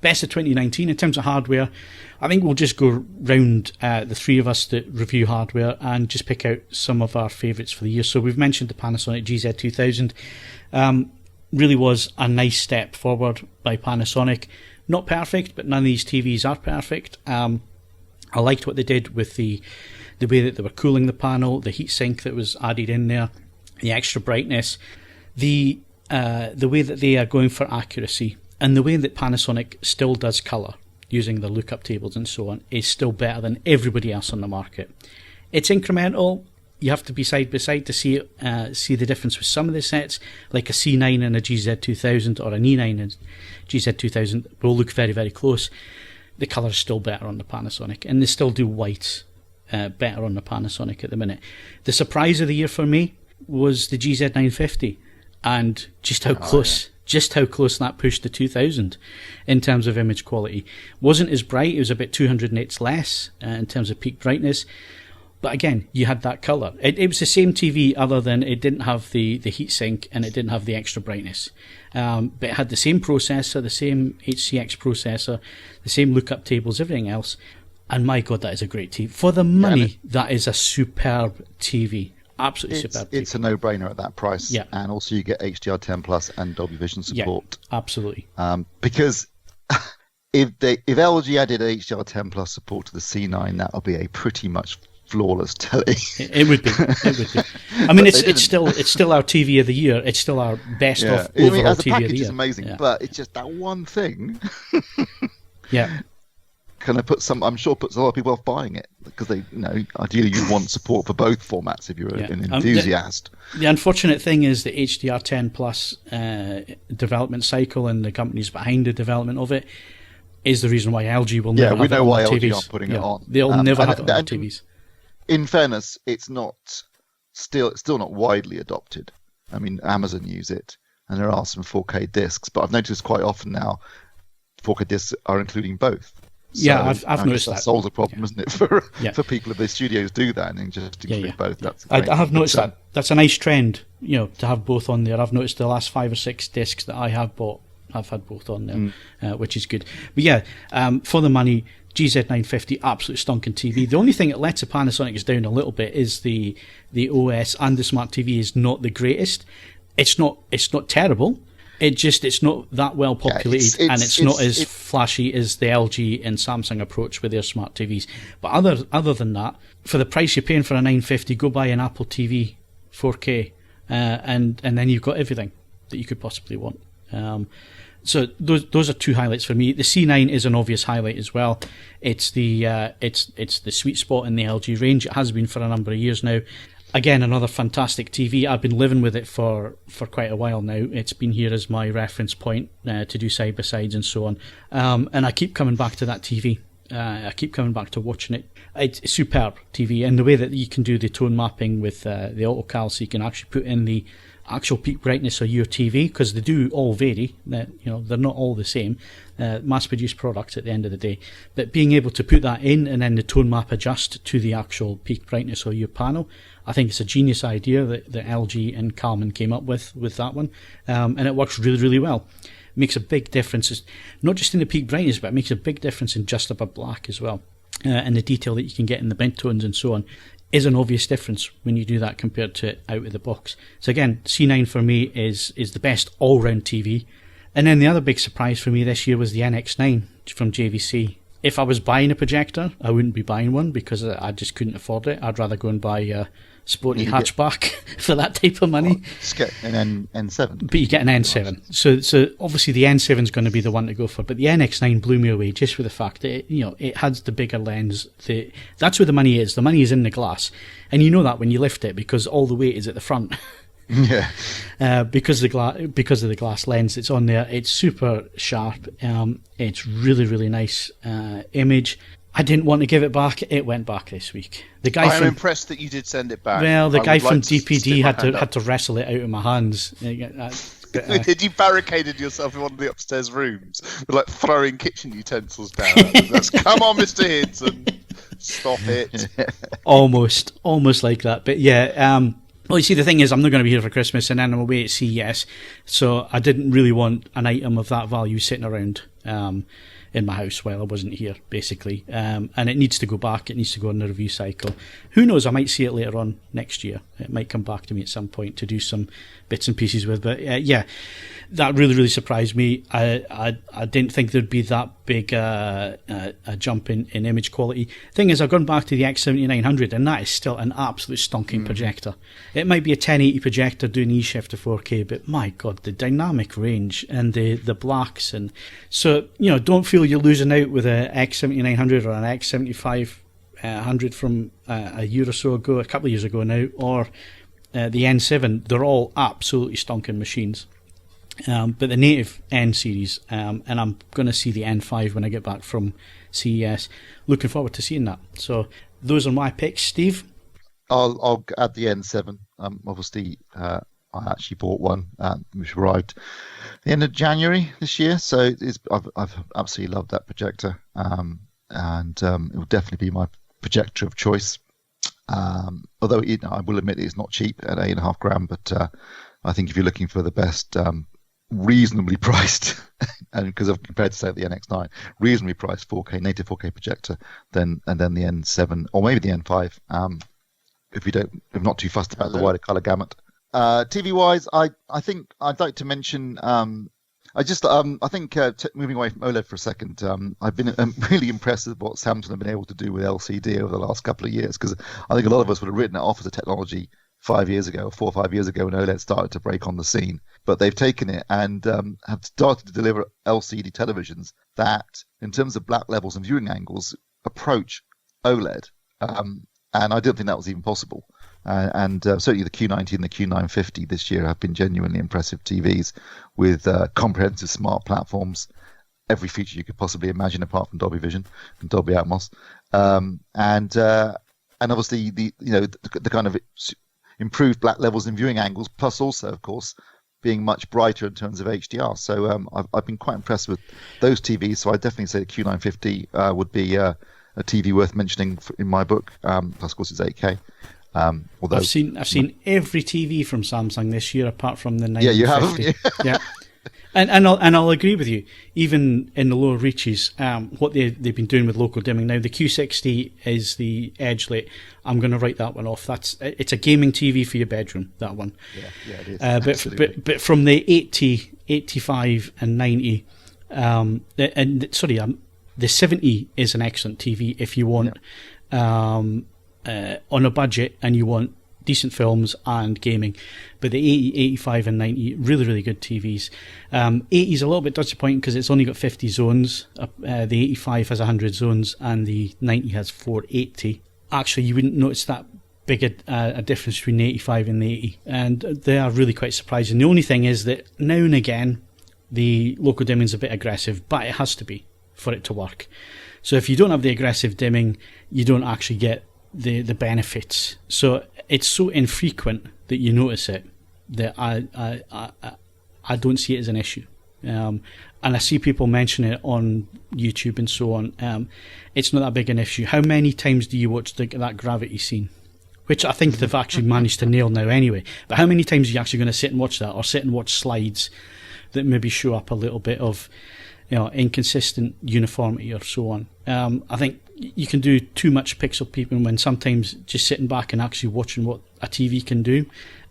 best of 2019. In terms of hardware, I think we'll just go round the three of us that review hardware and just pick out some of our favourites for the year. So we've mentioned the Panasonic GZ2000. Really was a nice step forward by Panasonic. Not perfect, but none of these TVs are perfect. I liked what they did with the way that they were cooling the panel, the heatsink that was added in there, the extra brightness, the way that they are going for accuracy, and the way that Panasonic still does colour using the lookup tables and so on is still better than everybody else on the market. It's incremental. You have to be side by side to see the difference with some of the sets, like a C9 and a GZ2000 or an E9 and GZ2000 will look very, very close. The colour is still better on the Panasonic, and they still do white better on the Panasonic at the minute. The surprise of the year for me was the GZ950, and just how close that pushed the 2000 in terms of image quality. Wasn't as bright, it was about 200 nits less in terms of peak brightness, but again, you had that colour. It was the same TV, other than it didn't have the heatsink and it didn't have the extra brightness, but it had the same processor, the same HCX processor, the same lookup tables, everything else, and my god, that is a great TV. For the money, that is a superb TV. Absolutely superb. It's a no-brainer at that price. Yeah. And also you get HDR10 Plus and Dolby Vision support. Yeah, absolutely. Because if LG added HDR10 plus support to the C9, that would be a pretty much flawless telly. It would be. It would be. I mean, it's still our TV of the year. It's still our best of overall as a TV package of the year. It's amazing, but it's just that one thing. Yeah. Kind of puts a lot of people off buying it because they, ideally you want support for both formats if you're an enthusiast. The unfortunate thing is the HDR10 plus development cycle and the companies behind the development of it is the reason why LG will never have it on why their LG TVs. aren't putting it on. They'll never have it on their TVs. In fairness, it's still not widely adopted. I mean, Amazon use it, and there are some 4K discs, but I've noticed quite often now 4K discs are including both. So I've noticed that. That solves a problem, isn't it, for people if their studios do that and then just include both. That's I have noticed that. That's a nice trend, to have both on there. I've noticed the last 5 or 6 discs that I have bought, I've had both on there, which is good. But for the money, GZ950, absolute stonking TV. The only thing that lets the Panasonics down a little bit is the OS and the smart TV is not the greatest. It's not terrible. It's not that well populated, and it's not as flashy as the LG and Samsung approach with their smart TVs. But other than that, for the price you're paying for a 950, go buy an Apple TV 4K, and then you've got everything that you could possibly want. So those are 2 highlights for me. The C9 is an obvious highlight as well. It's the sweet spot in the LG range. It has been for a number of years now. Again, another fantastic TV. I've been living with it for quite a while now. It's been here as my reference point to do side-by-sides and so on. And I keep coming back to that TV. I keep coming back to watching it. It's a superb TV. And the way that you can do the tone mapping with the AutoCal, so you can actually put in the actual peak brightness of your TV, because they do all vary. They're not all the same. Mass-produced products at the end of the day. But being able to put that in and then the tone map adjust to the actual peak brightness of your panel, I think it's a genius idea that LG and Calman came up with that one, and it works really, really well. It makes a big difference, not just in the peak brightness, but it makes a big difference in just above black as well, and the detail that you can get in the midtones and so on is an obvious difference when you do that compared to out of the box. So again, C9 for me is the best all-round TV. And then the other big surprise for me this year was the NX9 from JVC. If I was buying a projector, I wouldn't be buying one because I just couldn't afford it. I'd rather go and buy a sporty hatchback for that type of money. Get an N7. But you get an N7. So obviously the N7 is going to be the one to go for. But the NX9 blew me away just with the fact that it has the bigger lens. That's where the money is. The money is in the glass. And you know that when you lift it because all the weight is at the front. Yeah. Because of the glass lens that's on there. It's super sharp. It's really, really nice image. I didn't want to give it back. It went back this week. I'm impressed that you did send it back. Well, the guy from DPD had to wrestle it out of my hands. Did you barricaded yourself in one of the upstairs rooms, like throwing kitchen utensils down? Come on, Mr. Hinton, stop it. Almost like that. But yeah. Well, you see, the thing is, I'm not going to be here for Christmas, and then I'm away at CES, so I didn't really want an item of that value sitting around in my house while I wasn't here, basically. And it needs to go back. It needs to go on the review cycle. Who knows? I might see it later on next year. It might come back to me at some point to do some bits and pieces with. But yeah, that really, really surprised me. I didn't think there'd be that big a jump in image quality. Thing is, I've gone back to the X7900, and that is still an absolute stonking projector. It might be a 1080 projector doing E-shift to 4K, but my God, the dynamic range and the blacks. And so, don't feel you're losing out with a X7900 or an X7500 from a year or so ago, a couple of years ago now, or the N7. They're all absolutely stonking machines. But the native N series, and I'm going to see the N5 when I get back from CES. Looking forward to seeing that. So those are my picks, Steve. I'll add the N7. Obviously, I actually bought one, which arrived at the end of January this year. So I've absolutely loved that projector, and it will definitely be my projector of choice. Although I will admit it's not cheap at £8.5 but I think if you're looking for the best, reasonably priced, and because I've compared to say the NX9, reasonably priced 4K native 4K projector, and then the N7 or maybe the N5. If I'm not too fussed about the wider color gamut. TV wise, I think I'd like to mention I just, I think moving away from OLED for a second, I've been really impressed with what Samsung have been able to do with LCD over the last couple of years, because I think a lot of us would have written it off as a technology 5 years ago, 4 or 5 years ago, when OLED started to break on the scene. But they've taken it and have started to deliver LCD televisions that, in terms of black levels and viewing angles, approach OLED. And I didn't think that was even possible. And certainly the Q90 and the Q950 this year have been genuinely impressive TVs with comprehensive smart platforms, every feature you could possibly imagine apart from Dolby Vision and Dolby Atmos, and obviously the kind of improved black levels and viewing angles, plus also of course being much brighter in terms of HDR. So I've been quite impressed with those TVs. So I definitely say the Q950 would be a TV worth mentioning in my book. Plus of course it's 8K. Although I've seen every TV from Samsung this year apart from the 950. Yeah, you have, haven't you? Yeah. And I'll agree with you. Even in the lower reaches, what they've been doing with local dimming now, the Q60 is the edge light. I'm going to write that one off. It's a gaming TV for your bedroom. That one. Yeah, it is. But from the 80, 85, and 90, the 70 is an excellent TV if you want on a budget and you want decent films and gaming. But the 80, 85 and 90, really, really good TVs. 80 is a little bit disappointing because it's only got 50 zones. The 85 has 100 zones and the 90 has 480. Actually, you wouldn't notice that big a difference between the 85 and the 80. And they are really quite surprising. The only thing is that now and again, the local dimming is a bit aggressive, but it has to be for it to work. So if you don't have the aggressive dimming, you don't actually get the benefits. So it's so infrequent that you notice it that I don't see it as an issue. And I see people mention it on YouTube and so on. It's not that big an issue. How many times do you watch that gravity scene? Which I think they've actually managed to nail now anyway. But how many times are you actually going to sit and watch that, or sit and watch slides that maybe show up a little bit of inconsistent uniformity or so on? I think you can do too much pixel peeping when sometimes just sitting back and actually watching what a TV can do.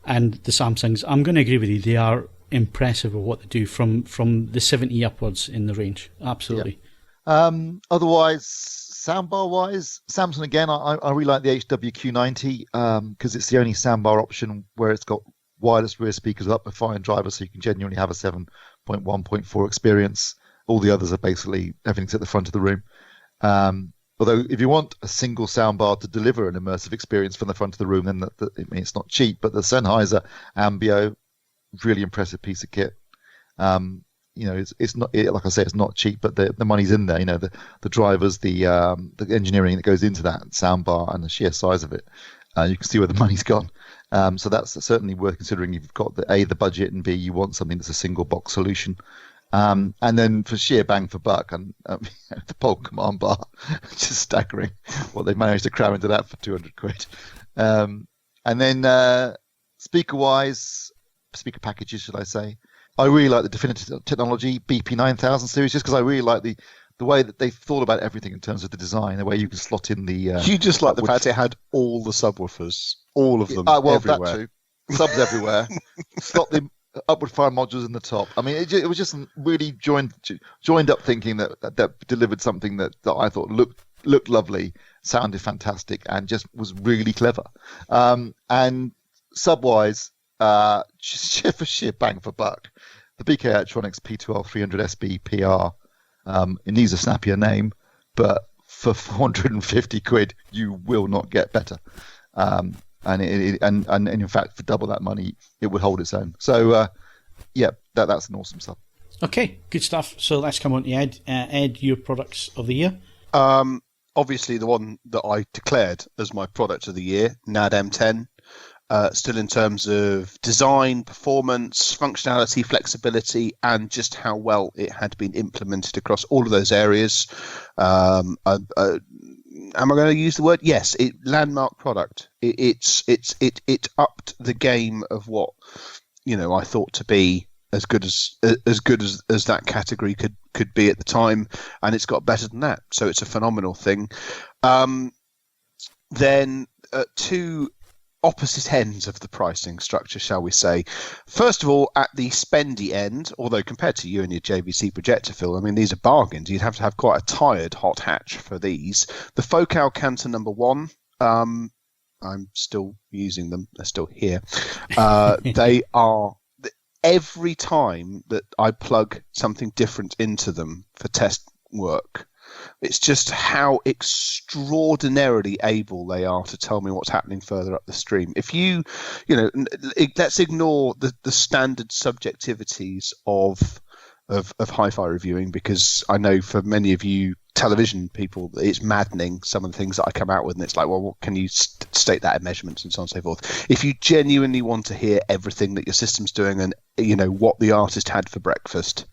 And the Samsungs, I'm going to agree with you, they are impressive with what they do from the 70 upwards in the range. Absolutely. Yeah. Otherwise, soundbar wise, Samsung again, I really like the HWQ90 because it's the only soundbar option where it's got wireless rear speakers with up-to-fine drivers, so you can genuinely have a 7.1.4 experience. All the others are basically everything's at the front of the room. Although if you want a single soundbar to deliver an immersive experience from the front of the room, then it's not cheap. But the Sennheiser Ambio, really impressive piece of kit. It's not, like I say, it's not cheap, but the money's in there. The drivers, the engineering that goes into that soundbar, and the sheer size of it. You can see where the money's gone. So that's certainly worth considering. You've got the budget, and B, you want something that's a single box solution. And then for sheer bang for buck, and the Polk command bar, just staggering what they've managed to cram into that for 200 quid. And then speaker packages, should I say? I really like the Definitive Technology BP9000 series, just because I really like the way that they've thought about everything in terms of the design, the way you can slot in the. You just like the fact it had all the subwoofers, all of them, well, everywhere. That too. Subs everywhere. Slot the upward fire modules in the top. I mean, it was just really joined up thinking that delivered something that I thought looked lovely, sounded fantastic, and just was really clever. And sub-wise, just for sheer bang for buck, the BK Electronics P12 300 SB PR. It needs a snappier name, but for 450 quid, you will not get better. And in fact, for double that money, it would hold its own. So, that's an awesome sub. Okay, good stuff. So let's come on to Ed. Ed, your products of the year? Obviously, the one that I declared as my product of the year, NAD M10. Still in terms of design, performance, functionality, flexibility, and just how well it had been implemented across all of those areas. Am I going to use the word? Yes, landmark product. It upped the game of what I thought to be as good as that category could be at the time, and it's got better than that. So it's a phenomenal thing. Then two opposite ends of the pricing structure, shall we say. First of all, at the spendy end, although compared to you and your JVC projector, Phil, I mean, these are bargains. You'd have to have quite a tired hot hatch for these. The Focal Cantor number 1, I'm still using them. They're still here. They are, every time that I plug something different into them for test work, it's just how extraordinarily able they are to tell me what's happening further up the stream. If let's ignore the standard subjectivities of hi-fi reviewing, because I know for many of you television people, it's maddening some of the things that I come out with, and it's like, well, what can you state that in measurements and so on and so forth. If you genuinely want to hear everything that your system's doing and what the artist had for breakfast,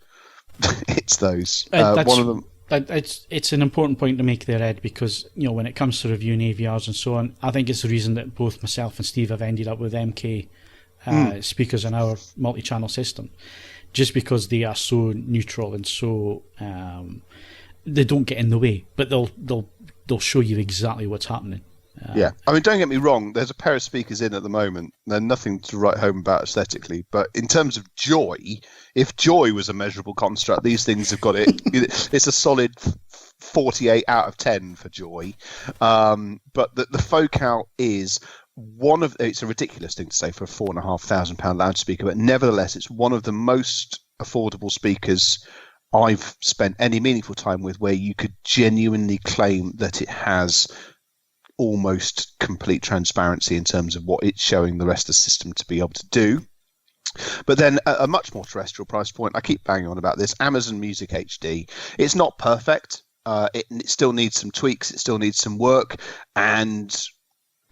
it's those. One of them. It's an important point to make there, Ed, because when it comes to reviewing AVRs and so on, I think it's the reason that both myself and Steve have ended up with MK speakers in our multi-channel system, just because they are so neutral and so they don't get in the way, but they'll show you exactly what's happening. Yeah, I mean, don't get me wrong. There's a pair of speakers in at the moment. They're nothing to write home about aesthetically, but in terms of joy, if joy was a measurable construct, these things have got it. It's a solid 48 out of 10 for joy. But the Focal is it's a ridiculous thing to say for a £4,500 loudspeaker, but nevertheless, it's one of the most affordable speakers I've spent any meaningful time with, where you could genuinely claim that it has almost complete transparency in terms of what it's showing the rest of the system to be able to do. But then a much more terrestrial price point, I keep banging on about this, Amazon Music HD. It's not perfect. It still needs some tweaks. It still needs some work. And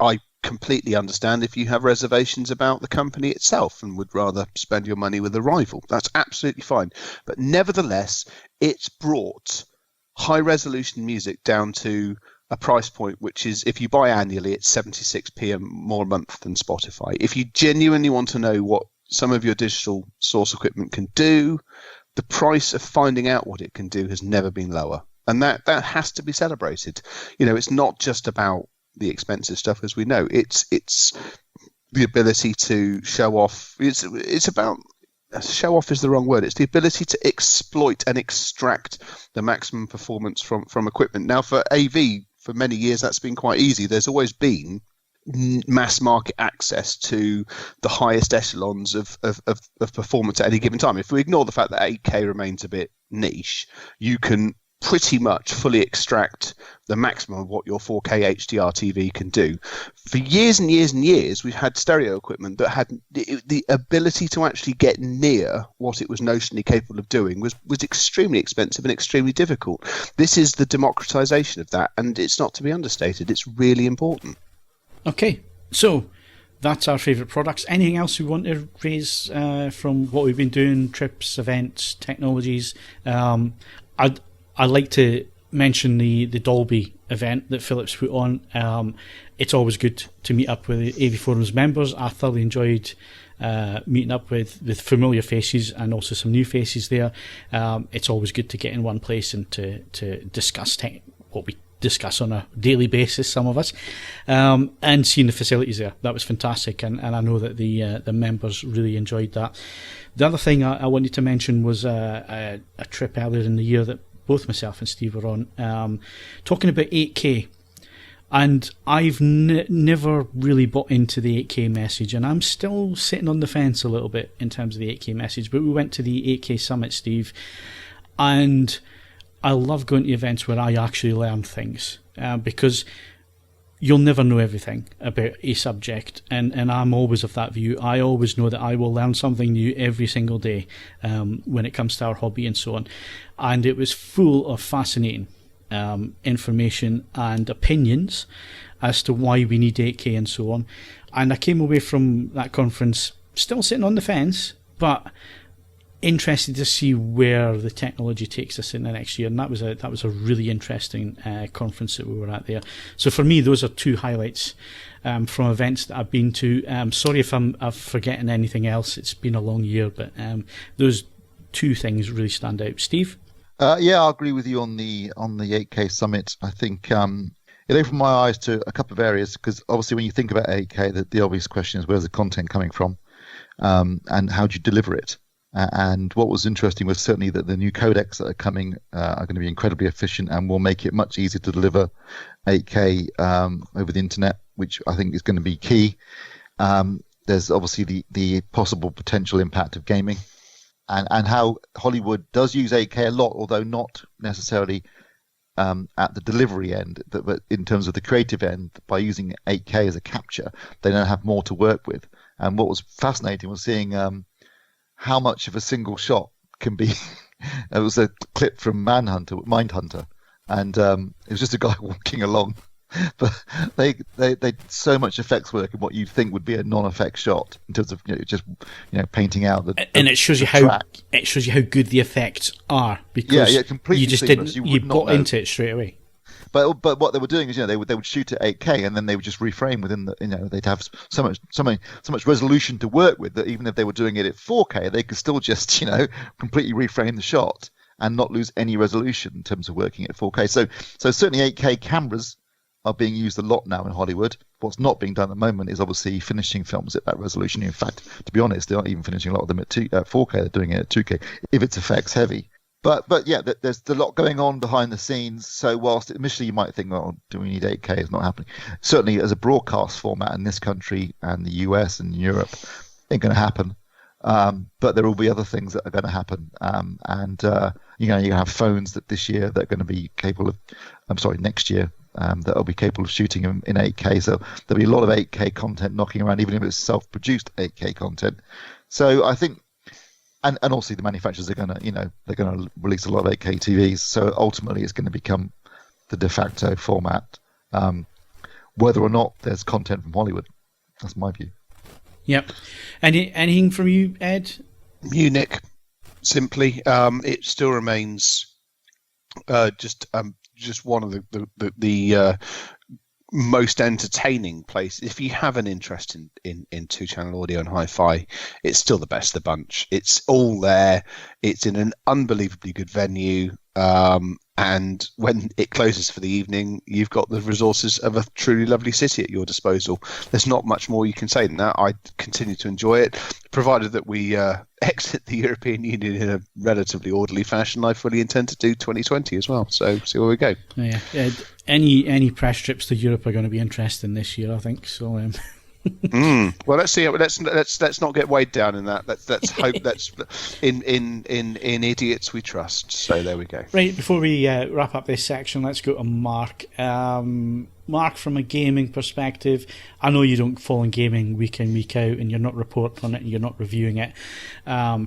I completely understand if you have reservations about the company itself and would rather spend your money with a rival. That's absolutely fine. But nevertheless, it's brought high-resolution music down to a price point which is, if you buy annually, it's 76p more a month than Spotify. If you genuinely want to know what some of your digital source equipment can do, the price of finding out what it can do has never been lower. And that has to be celebrated. It's not just about the expensive stuff, as we know. It's the ability to show off. It's about, show off is the wrong word. It's the ability to exploit and extract the maximum performance from equipment. Now, for AV, for many years, that's been quite easy. There's always been mass market access to the highest echelons of performance at any given time. If we ignore the fact that 8K remains a bit niche, you can pretty much fully extract the maximum of what your 4K HDR TV can do. For years and years and years, we've had stereo equipment that had the ability to actually get near what it was notionally capable of doing was extremely expensive and extremely difficult. This is the democratization of that, and it's not to be understated. It's really important. Okay, so that's our favourite products. Anything else we want to raise from what we've been doing, trips, events, technologies? I'd like to mention the Dolby event that Philips put on. It's always good to meet up with AVForums members. I thoroughly enjoyed meeting up with familiar faces and also some new faces there. It's always good to get in one place and to discuss what we discuss on a daily basis, some of us, and seeing the facilities there. That was fantastic, and I know that the members really enjoyed that. The other thing I wanted to mention was a trip earlier in the year that both myself and Steve were on, talking about 8K. And I've never really bought into the 8K message, and I'm still sitting on the fence a little bit in terms of the 8K message. But we went to the 8K Summit, Steve, and I love going to events where I actually learn things, because you'll never know everything about a subject, and I'm always of that view. I always know that I will learn something new every single day when it comes to our hobby and so on. And it was full of fascinating information and opinions as to why we need 8K and so on. And I came away from that conference still sitting on the fence, but interested to see where the technology takes us in the next year. And that was a really interesting conference that we were at there. So for me, those are two highlights from events that I've been to. Sorry if I'm forgetting anything else. It's been a long year, but those two things really stand out. Steve? Yeah, I'll agree with you on the 8K Summit. I think it opened my eyes to a couple of areas, because obviously when you think about 8K, the obvious question is, where's the content coming from, and how do you deliver it? And what was interesting was certainly that the new codecs that are coming are going to be incredibly efficient and will make it much easier to deliver 8K over the internet, which I think is going to be key. There's obviously the possible potential impact of gaming, and how Hollywood does use 8K a lot, although not necessarily at the delivery end, but in terms of the creative end, by using 8K as a capture, they now have more to work with. And what was fascinating was seeing how much of a single shot can be. It was a clip from Mindhunter, and it was just a guy walking along. But they so much effects work in what you'd think would be a non-effect shot in terms of just painting out and it shows you how good the effects are, because completely you just seamless. didn't you bought into it straight away. But what they were doing is they would shoot at 8K, and then they would just reframe within the they'd have so much resolution to work with that even if they were doing it at 4K, they could still just completely reframe the shot and not lose any resolution in terms of working at 4K. So certainly 8K cameras are being used a lot now in Hollywood. What's not being done at the moment is obviously finishing films at that resolution. In fact, to be honest, they're not even finishing a lot of them at 4K. They're doing it at 2K if it's effects heavy. But yeah, there's a lot going on behind the scenes. So whilst initially you might think, well, do we need 8K? It's not happening. Certainly as a broadcast format in this country and the US and Europe, ain't going to happen. But there will be other things that are going to happen. You have phones that this year that are going to be capable of, next year, that will be capable of shooting in 8K. So there'll be a lot of 8K content knocking around, even if it's self-produced 8K content. So I think, and also the manufacturers are going to release a lot of 8K TVs. So ultimately, it's going to become the de facto format, whether or not there's content from Hollywood. That's my view. Yep. Anything from you, Ed? Munich, simply, it still remains just one of the most entertaining place. If you have an interest in two-channel audio and hi-fi, it's still the best of the bunch. It's all there. It's in an unbelievably good venue. And when it closes for the evening, you've got the resources of a truly lovely city at your disposal. There's not much more you can say than that. I continue to enjoy it, provided that we exit the European Union in a relatively orderly fashion. I fully intend to do 2020 as well. So see where we go. Yeah. Any press trips to Europe are going to be interesting this year, I think. So. Well, let's see. Let's not get weighed down in that. Let's hope that's in idiots we trust. So there we go. Right, before we wrap up this section, let's go to Mark. Mark, from a gaming perspective, I know you don't follow gaming week in, week out, and you're not reporting on it, and you're not reviewing it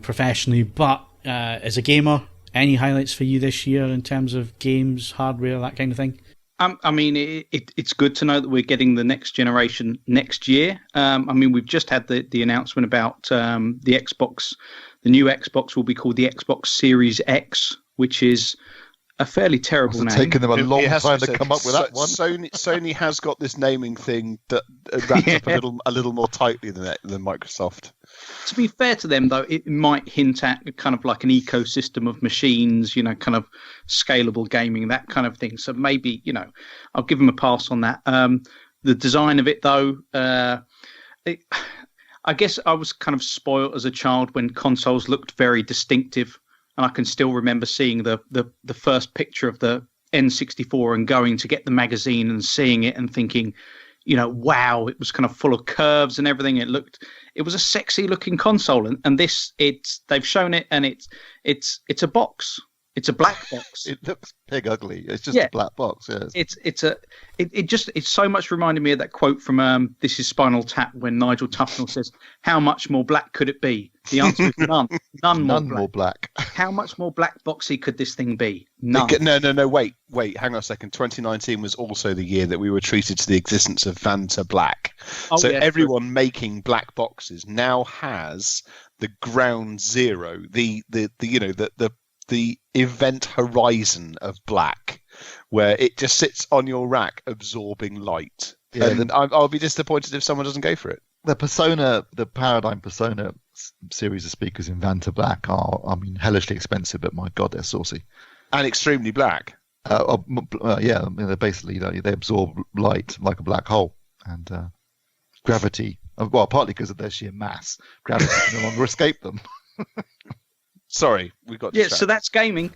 professionally. But as a gamer, any highlights for you this year in terms of games, hardware, that kind of thing? I mean, it's good to know that we're getting the next generation next year. I mean, we've just had the announcement about the Xbox. The new Xbox will be called the Xbox Series X, which is a fairly terrible name. It's taken them a long time to come up with that one. Sony has got this naming thing that wrapped up a little more tightly than Microsoft. To be fair to them, though, it might hint at kind of like an ecosystem of machines, kind of scalable gaming, that kind of thing. So maybe, I'll give them a pass on that. The design of it, though, I guess I was kind of spoiled as a child when consoles looked very distinctive. And I can still remember seeing the first picture of the N64 and going to get the magazine and seeing it and thinking, wow, it was kind of full of curves and everything. It was a sexy looking console. And they've shown it, and it's a box. It's a black box. It looks pig ugly. It's just a black box. Yeah. It's so much reminded me of that quote from This Is Spinal Tap when Nigel Tufnell says, "How much more black could it be?" The answer is none. None more black. How much more black boxy could this thing be? None. No. Wait. Hang on a second. 2019 was also the year that we were treated to the existence of Vanta Black. Everyone making black boxes now has the ground zero, the event horizon of black, where it just sits on your rack absorbing light. Yeah, and I'll be disappointed if someone doesn't go for it. The Paradigm Persona series of speakers in Vanta Black are, hellishly expensive, but my God, they're saucy. And extremely black. Yeah, I mean, they're basically they absorb light like a black hole, and gravity. Well, partly because of their sheer mass, gravity can no longer escape them. Sorry, we got Yeah, distracted. so that's gaming.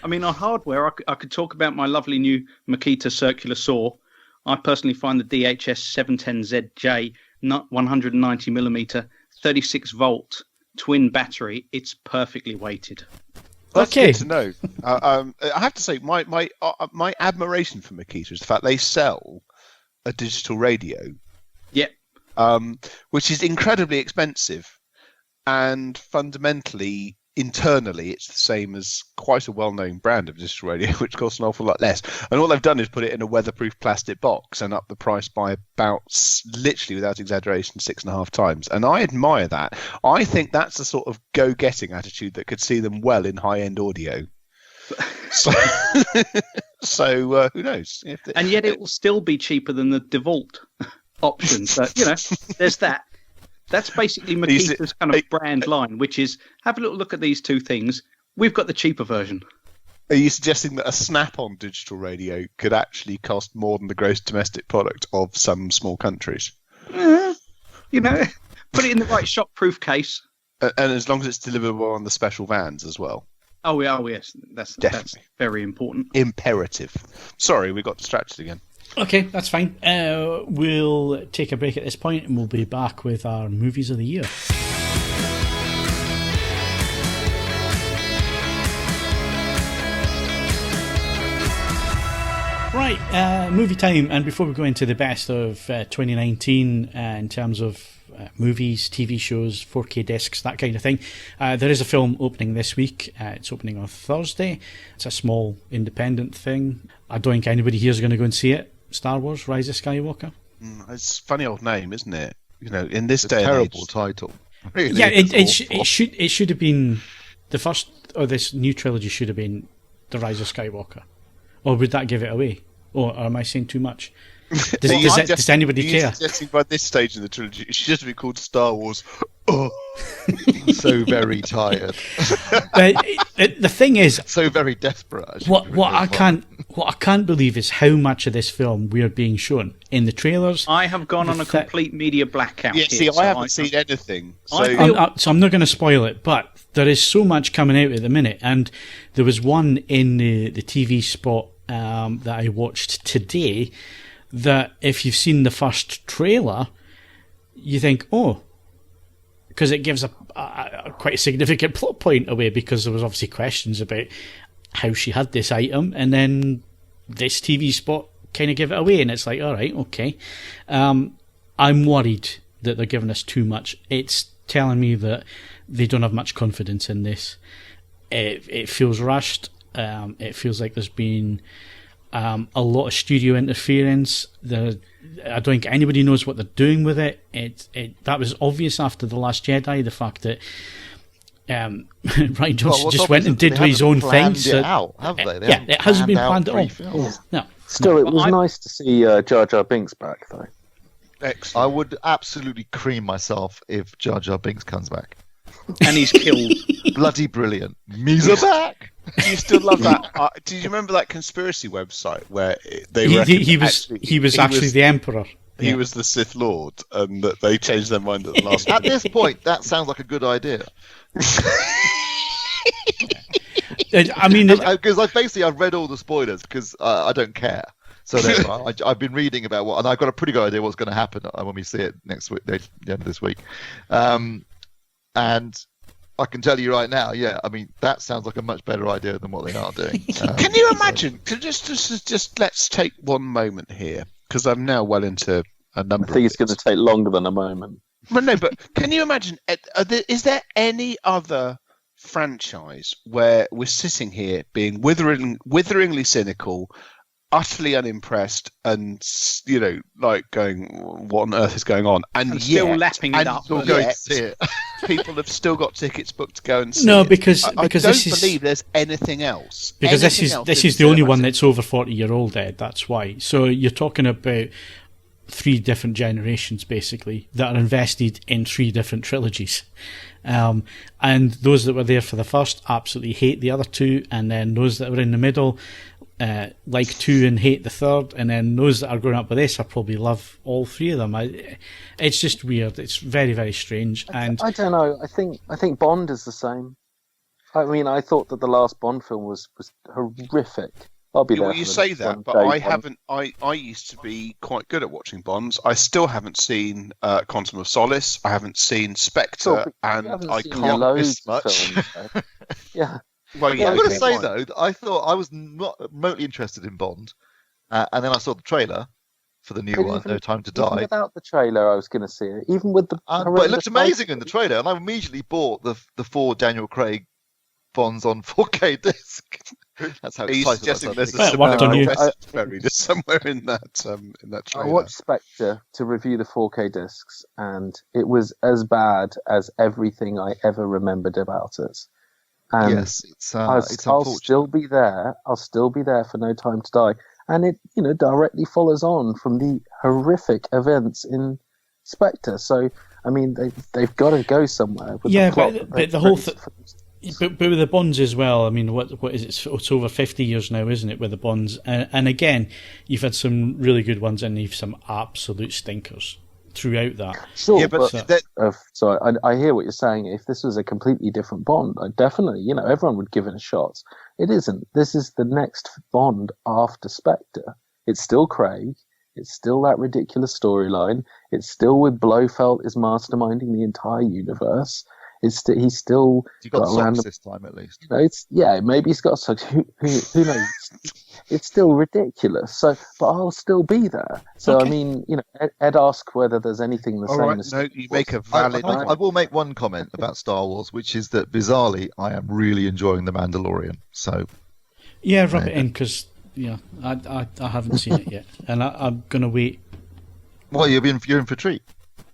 I mean, on hardware, I could talk about my lovely new Makita circular saw. I personally find the DHS 710ZJ 190mm 36 volt twin battery. It's perfectly weighted. That's Okay. good to know. I have to say, my admiration for Makita is the fact they sell a digital radio, Yep. which is incredibly expensive, and fundamentally, internally, it's the same as quite a well-known brand of digital radio, which costs an awful lot less. And all they've done is put it in a weatherproof plastic box and up the price by about, literally without exaggeration, 6.5 times. And I admire that. I think that's the sort of go-getting attitude that could see them well in high-end audio. So who knows? And yet it will still be cheaper than the DeVault option. But, there's that. That's basically Makita's kind of brand line, which is, have a little look at these two things. We've got the cheaper version. Are you suggesting that a snap-on digital radio could actually cost more than the gross domestic product of some small countries? Put it in the right shock-proof case. And as long as it's deliverable on the special vans as well. Oh, yes. That's very important. Imperative. Sorry, we got distracted again. Okay, that's fine. We'll take a break at this point and we'll be back with our movies of the year. Right, movie time. And before we go into the best of 2019 in terms of movies, TV shows, 4K discs, that kind of thing, there is a film opening this week. It's opening on Thursday. It's a small independent thing. I don't think anybody here is going to go and see it. Star Wars: Rise of Skywalker. It's a funny old name, isn't it? In this It's a day and terrible age. title. Really, Yeah, it's awful. it should have been the first, or this new trilogy should have been The Rise of Skywalker. Or would that give it away? Or am I saying too much? Does anybody care? Suggesting by this stage in the trilogy, it should just be called Star Wars. I'm so very tired, The thing is, so very desperate. I should what be really fun. I can't believe is how much of this film we are being shown in the trailers. I have gone on a complete media blackout. Yeah, here, see, so I haven't seen anything. So I'm not going to spoil it, but there is so much coming out at the minute, and there was one in the TV spot that I watched today that if you've seen the first trailer, you think, oh, because it gives a quite a significant plot point away, because there was obviously questions about how she had this item, and then this TV spot kind of give it away, and it's like, all right, okay. I'm worried that they're giving us too much. It's telling me that they don't have much confidence in this. It feels rushed. It feels like there's been a lot of studio interference. I don't think anybody knows what they're doing with it. That was obvious after The Last Jedi, the fact that Ryan Johnson just went and did his own thing. So, out, have they? Yeah, it hasn't been planned at all. No. Still, it was nice to see Jar Jar Binks back, though. excellent. I would absolutely cream myself if Jar Jar Binks comes back. And he's killed. Bloody brilliant. Misa back. Do you still love that? Do you remember that conspiracy website where they He was actually the Emperor. He was the Sith Lord, and that they changed their mind at the last At minute. this point, that sounds like a good idea. I mean, Because I've read all the spoilers because I don't care. So therefore, I've been reading about and I've got a pretty good idea what's going to happen when we see it next week, the end of this week. And I can tell you right now, I mean, that sounds like a much better idea than what they are doing. Can you imagine? Just let's take one moment here, because I'm now well into a number. I think it's going to take longer than a moment. Well, no, but can you imagine? Is there any other franchise where we're sitting here being witheringly cynical, utterly unimpressed, and like going, "What on earth is going on?" And still lapping it up. Still going to see it. People have still got tickets booked to go and see No, it. because I don't this is believe there's anything else. because Anything else this in is the only cinema. one that's over 40-year-old, Ed. That's why. So you're talking about 3 different generations, basically, that are invested in 3 different trilogies. And those that were there for the first absolutely hate the other 2, and then those that were in the middle like 2 and hate the third, and then those that are growing up with this, I probably love all 3 of them. It's just weird. It's very, very strange. And I don't know. I think Bond is the same. I mean, I thought that the last Bond film was horrific. I'll be there. Well, you say that, but I haven't. I used to be quite good at watching Bonds. I still haven't seen Quantum of Solace. I haven't seen Spectre, and I can't miss much. Yeah. Well, yeah, I'm going to say though, that I thought I was not remotely interested in Bond, and then I saw the trailer for the new one, No Time to Die. Without the trailer, I was going to see it. Even with the, but it looked amazing in the trailer, and I immediately bought the 4 Daniel Craig Bonds on 4K disc. That's how he's suggesting there's a buried somewhere in that trailer. I watched Spectre to review the 4K discs, and it was as bad as everything I ever remembered about it. And yes, it's I'll still be there. I'll still be there for No Time to Die, and it directly follows on from the horrific events in Spectre. So I mean, they've got to go somewhere. With the plot but the whole but with the Bonds as well. I mean, what is it? It's over 50 years now, isn't it? With the Bonds, and again, you've had some really good ones, and you've some absolute stinkers throughout that. Sure, yeah, but so I hear what you're saying. If this was a completely different Bond, I definitely, everyone would give it a shot. It isn't. This is the next Bond after Spectre. It's still Craig. It's still that ridiculous storyline. It's still with Blofeld is masterminding the entire universe. He's still got socks this time at least. Maybe he's got socks. Who knows? It's still ridiculous. So, but I'll still be there. So okay. I mean, Ed asked whether there's anything the same. Right, as no, you make a valid. I will make one comment about Star Wars, which is that bizarrely, I am really enjoying The Mandalorian. So, yeah, rub it in because I haven't seen it yet, and I'm gonna wait. Well, you're in for a treat.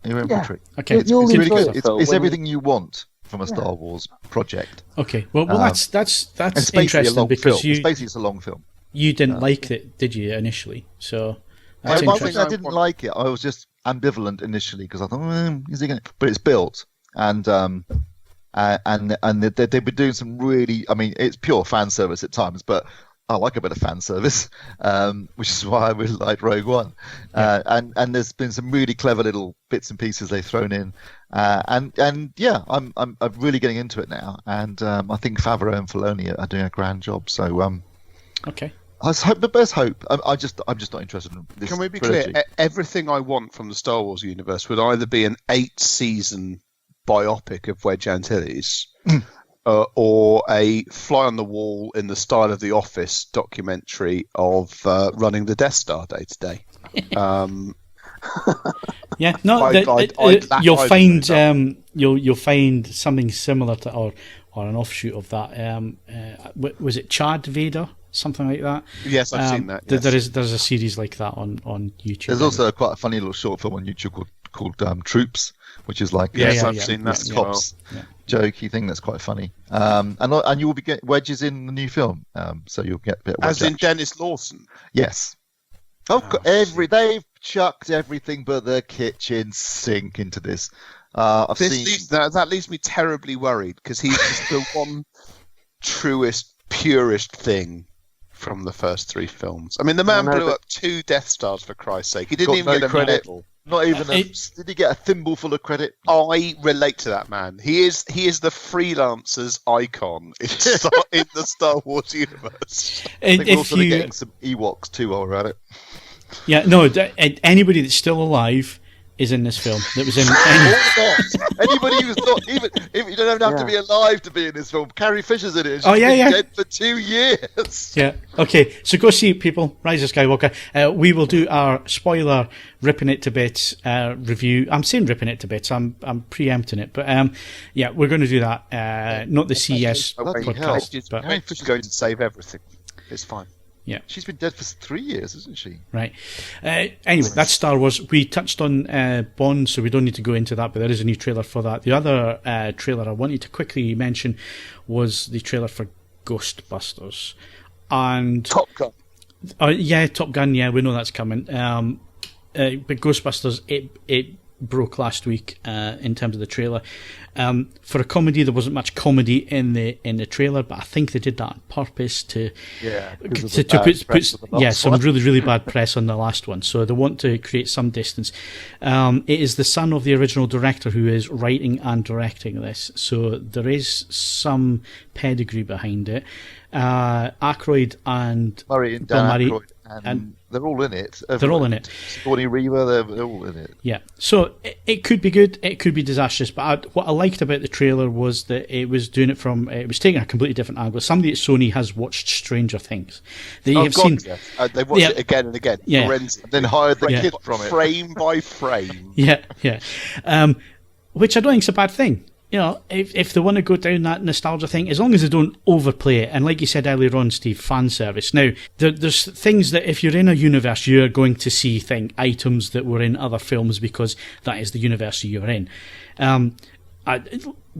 You're in for a treat. Okay, it's really good. It's everything you want from a Star Wars project. Okay, well, that's interesting because it's a long film. You didn't like it, did you, initially? So I didn't like it. I was just ambivalent initially because I thought, is he going? But it's built, and they've been doing some really. I mean, it's pure fan service at times, but I like a bit of fan service, which is why I really like Rogue One. And there's been some really clever little bits and pieces they've thrown in, I'm really getting into it now. And I think Favreau and Filoni are doing a grand job. So okay. I hope the best hope. I'm just not interested in this. Can we be trilogy. clear? Everything I want from the Star Wars universe would either be an 8-season biopic of Wedge Antilles. Or a fly on the wall in the style of The Office documentary of running the Death Star day to day. Yeah, no, you'll find something similar to or an offshoot of that. Was it Chad Vader? Something like that. Yes, I've seen that. Yes. There's a series like that on YouTube. There's also quite a funny little short film on YouTube called Troops, which is like I've seen that cops jokey thing that's quite funny. And you will be getting Wedges in the new film, so you'll get a bit of Wedge as in Dennis Lawson. Yes. They've chucked everything but the kitchen sink into this. That leaves me terribly worried because he's just the one truest, purest thing from the first 3 films. I mean, the man blew up 2 Death Stars for Christ's sake. He didn't even get a medal. Not even did he get a thimbleful of credit? I relate to that man. He is the freelancer's icon in the Star Wars universe. I think we're also getting some Ewoks too while we're at it. Yeah, no, anybody that's still alive is in this film. That was in anybody who's not even. If you don't have to be alive to be in this film. Carrie Fisher's in it. She's been dead for 2 years. Yeah. Okay. So go see it, people. Rise of Skywalker. We will do our spoiler ripping it to bits review. I'm saying ripping it to bits. I'm preempting it, but we're going to do that. Not the CES podcast. But Carrie Fisher's going to save everything. It's fine. Yeah, she's been dead for 3 years, isn't she? Right. Anyway, that's Star Wars. We touched on Bond, so we don't need to go into that, but there is a new trailer for that. The other trailer I wanted to quickly mention was the trailer for Ghostbusters. And Top Gun. Top Gun, yeah, we know that's coming. but Ghostbusters, it broke last week in terms of the trailer. For a comedy, there wasn't much comedy in the trailer, but I think they did that on purpose to put some really, really bad press on the last one. So they want to create some distance. It is the son of the original director who is writing and directing this, so there is some pedigree behind it. Aykroyd and Murray and Bill Dan Murray, Aykroyd, and they're all in it. They're all in it. Sigourney Weaver, they're all in it. Yeah, so it could be good, it could be disastrous, but what I liked about the trailer was that it was doing it from, it was taking a completely different angle. Somebody at Sony has watched Stranger Things. They have seen. Yes. They've watched it again and again. Yeah. And then hired the kid from it. Frame by frame. Yeah. Which I don't think is a bad thing. You know, if they want to go down that nostalgia thing, as long as they don't overplay it, and like you said earlier on, Steve, fan service. Now, there's things that if you're in a universe, you're going to see items that were in other films because that is the universe you're in. But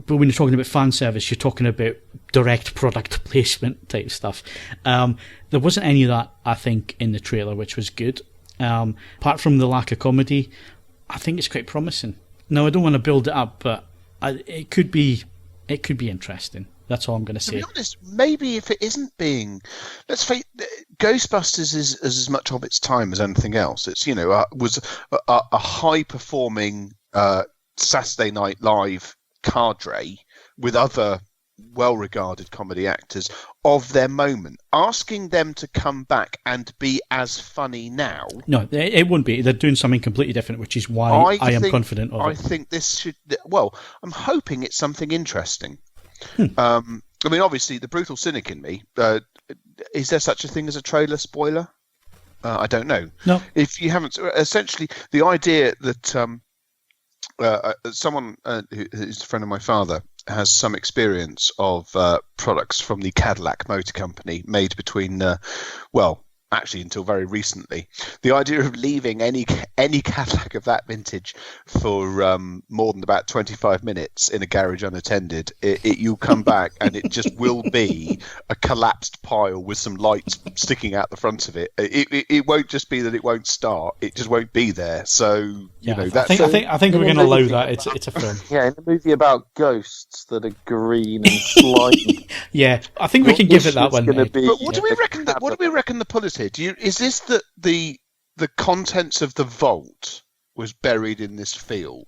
when you're talking about fan service, you're talking about direct product placement type stuff. There wasn't any of that, I think, in the trailer, which was good. Apart from the lack of comedy, I think it's quite promising. Now, I don't want to build it up, but it could be interesting. That's all I'm going to say. To be honest, maybe if it isn't being, let's face Ghostbusters is as much of its time as anything else. It's was a high performing Saturday Night Live cadre with other well-regarded comedy actors of their moment. Asking them to come back and be as funny now... No, it wouldn't be. They're doing something completely different, which is why I am confident of it. I think this should... Well, I'm hoping it's something interesting. I mean, obviously, the brutal cynic in me, is there such a thing as a trailer spoiler? I don't know. No. If you haven't... Essentially, the idea that someone who's a friend of my father has some experience of products from the Cadillac Motor Company made between, actually until very recently. The idea of leaving any Cadillac of that vintage for more than about 25 minutes in a garage unattended, you'll come back and it just will be a collapsed pile with some lights sticking out the front of it. It won't just be that it won't start; it just won't be there. So that's. I think we're going to allow that. It's a film. Yeah, in a movie about ghosts that are green and slimy. Yeah, I think we can give it that one. But what do we reckon? What do we reckon the pull is here? Is this that the contents of the vault was buried in this field?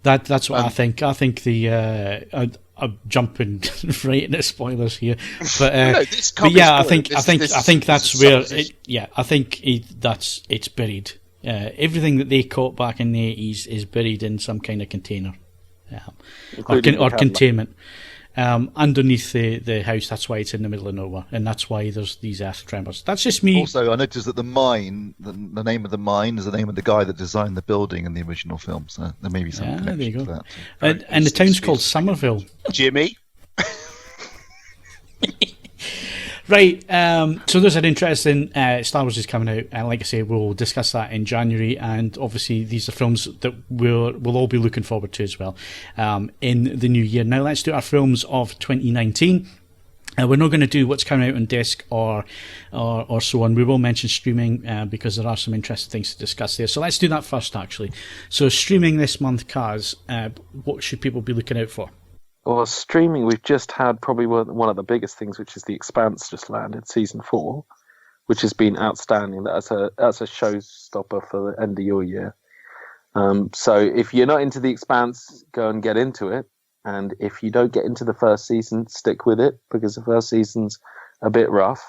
That's what I think. I think I'm jumping right into spoilers here, but I think that's where. I think it's buried. Everything that they caught back in the 80s is buried in some kind of container, or containment. Underneath the house. That's why it's in the middle of nowhere, and that's why there's these earth tremors. That's just me. Also, I noticed that the mine, the name of the mine, is the name of the guy that designed the building in the original film. So there may be some connection to that. And the town's called Somerville. Jimmy. Right, so there's an interesting Star Wars is coming out, and like I say, we'll discuss that in January, and obviously these are films that we'll all be looking forward to as well in the new year. Now let's do our films of 2019. We're not going to do what's coming out on disc or so on. We will mention streaming because there are some interesting things to discuss there. So let's do that first, actually. So streaming this month, Kaz, what should people be looking out for? Well, streaming, we've just had probably one of the biggest things, which is The Expanse just landed, season 4, which has been outstanding. That's a showstopper for the end of your year. So if you're not into The Expanse, go and get into it. And if you don't get into the first season, stick with it, because the first season's a bit rough.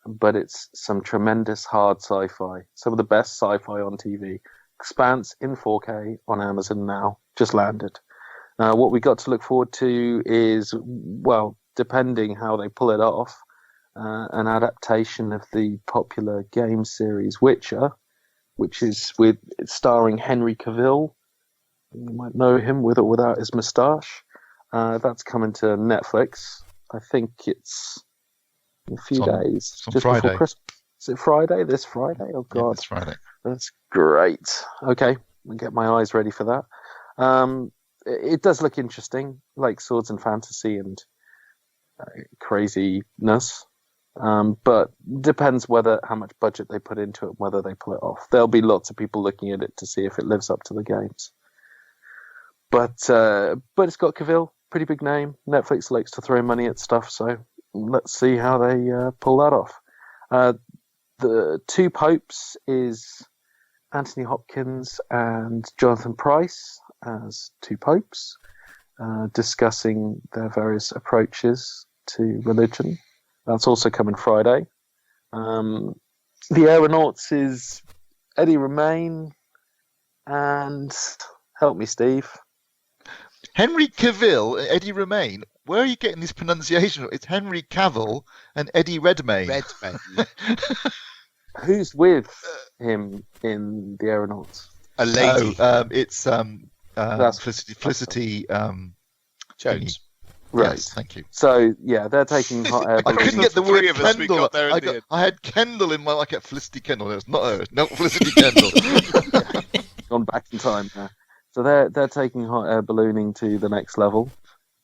But it's some tremendous hard sci-fi. Some of the best sci-fi on TV. Expanse in 4K on Amazon now. Just landed. What we got to look forward to is, well, depending how they pull it off, an adaptation of the popular game series Witcher, which is starring Henry Cavill. You might know him with or without his moustache. That's coming to Netflix. I think it's in a few days, just Friday. before Christmas. Is it Friday? This Friday? Oh God, yeah, it's Friday. That's great. Okay, I'll get my eyes ready for that. It does look interesting, like Swords and Fantasy and craziness. But depends how much budget they put into it, and whether they pull it off. There'll be lots of people looking at it to see if it lives up to the games. But it's got Cavill, pretty big name. Netflix likes to throw money at stuff, so let's see how they pull that off. The two popes is Anthony Hopkins and Jonathan Pryce as two popes, discussing their various approaches to religion. That's also coming Friday. The Aeronauts is Eddie Redmayne and help me, Steve. Henry Cavill, Eddie Redmayne. Where are you getting this pronunciation? It's Henry Cavill and Eddie Redmayne. Who's with him in the Aeronauts? A lady. It's Felicity Jones. Right. Yes, thank you. So yeah, they're taking hot air I couldn't get the word Three of us, we Kendall. got there in the end. I had Kendall in my. I kept Felicity Kendall. It's not her. No, Felicity Kendall. Gone back in time now. So they're taking hot air ballooning to the next level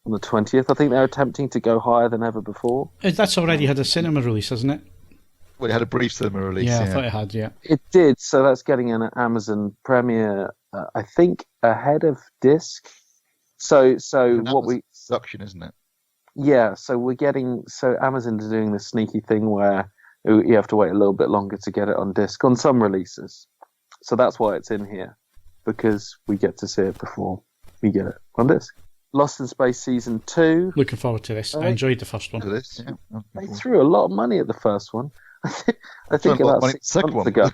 on the 20th. I think they're attempting to go higher than ever before. That's already had a cinema release, hasn't it? Well, it had a brief cinema release. Yeah, I thought it had. Yeah, it did. So that's getting an Amazon premiere, I think, ahead of disc. So what we production, isn't it? Yeah. So Amazon is doing this sneaky thing where you have to wait a little bit longer to get it on disc on some releases. So that's why it's in here, because we get to see it before we get it on disc. Lost in Space Season 2. Looking forward to this. I enjoyed the first one. They threw a lot of money at the first one. I think about 6 months ago.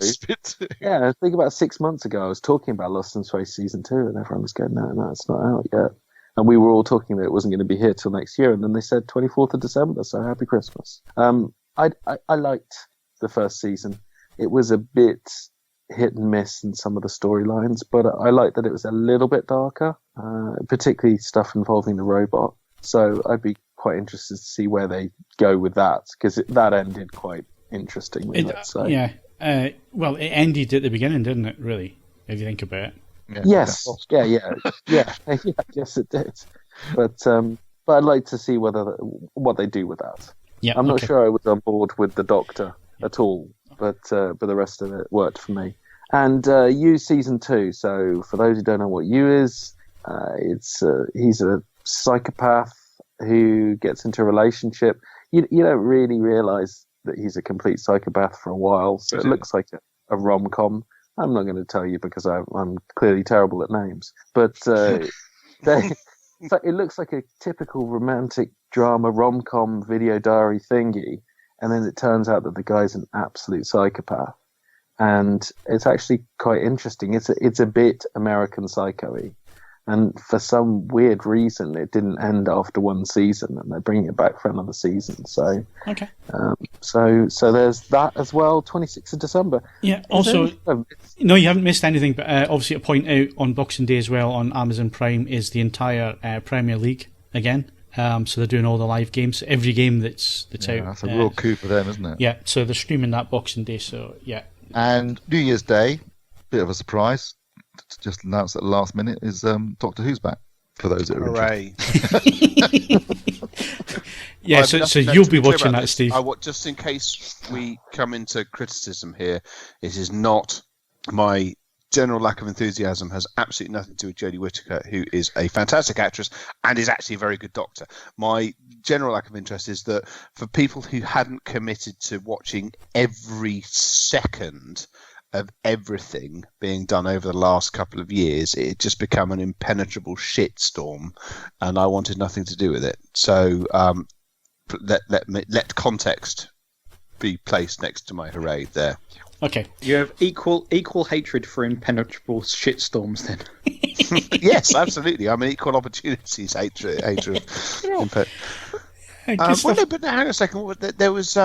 Yeah, I think about 6 months ago I was talking about Lost in Space Season 2 and everyone was going, no, it's not out yet. And we were all talking that it wasn't going to be here till next year, and then they said 24th of December, so happy Christmas. I liked the first season. It was a bit hit and miss in some of the storylines, but I liked that it was a little bit darker, particularly stuff involving the robot. So I'd be quite interested to see where they go with that, because that ended quite interestingly, let's say. Yeah. Well, it ended at the beginning, didn't it, really, if you think about it? Yeah, yes. Yeah. Yes, it did. But I'd like to see what they do with that. Yeah, I'm not sure I was on board with the Doctor at all, but the rest of it worked for me. And You Season 2. So for those who don't know what You is, he's a psychopath who gets into a relationship. You don't really realise that he's a complete psychopath for a while, so it looks like a rom-com. I'm not going to tell you because I'm clearly terrible at names, but it looks like a typical romantic drama rom-com video diary thingy, and then it turns out that the guy's an absolute psychopath, and it's actually quite interesting. It's a bit American Psycho-y, and for some weird reason it didn't end after one season, and they're bringing it back for another season. So okay. So there's that as well. 26th of December. Yeah. Also, no, you haven't missed anything. But obviously, to point out on Boxing Day as well on Amazon Prime is the entire Premier League again. So they're doing all the live games, every game that's out. That's a real coup for them, isn't it? Yeah. So they're streaming that Boxing Day. So yeah. And New Year's Day, bit of a surprise. Just announced at the last minute is Doctor Who's back, for those that are interested. Yeah, so you'll be watching that, Steve. Just in case we come into criticism here, it is not my general lack of enthusiasm has absolutely nothing to do with Jodie Whittaker, who is a fantastic actress and is actually a very good doctor. My general lack of interest is that for people who hadn't committed to watching every second of everything being done over the last couple of years, it had just become an impenetrable shitstorm, and I wanted nothing to do with it. So let context be placed next to my hooray there. Okay. You have equal hatred for impenetrable shitstorms then. Yes, absolutely. I'm an equal opportunities hatred. But hang on a second. There was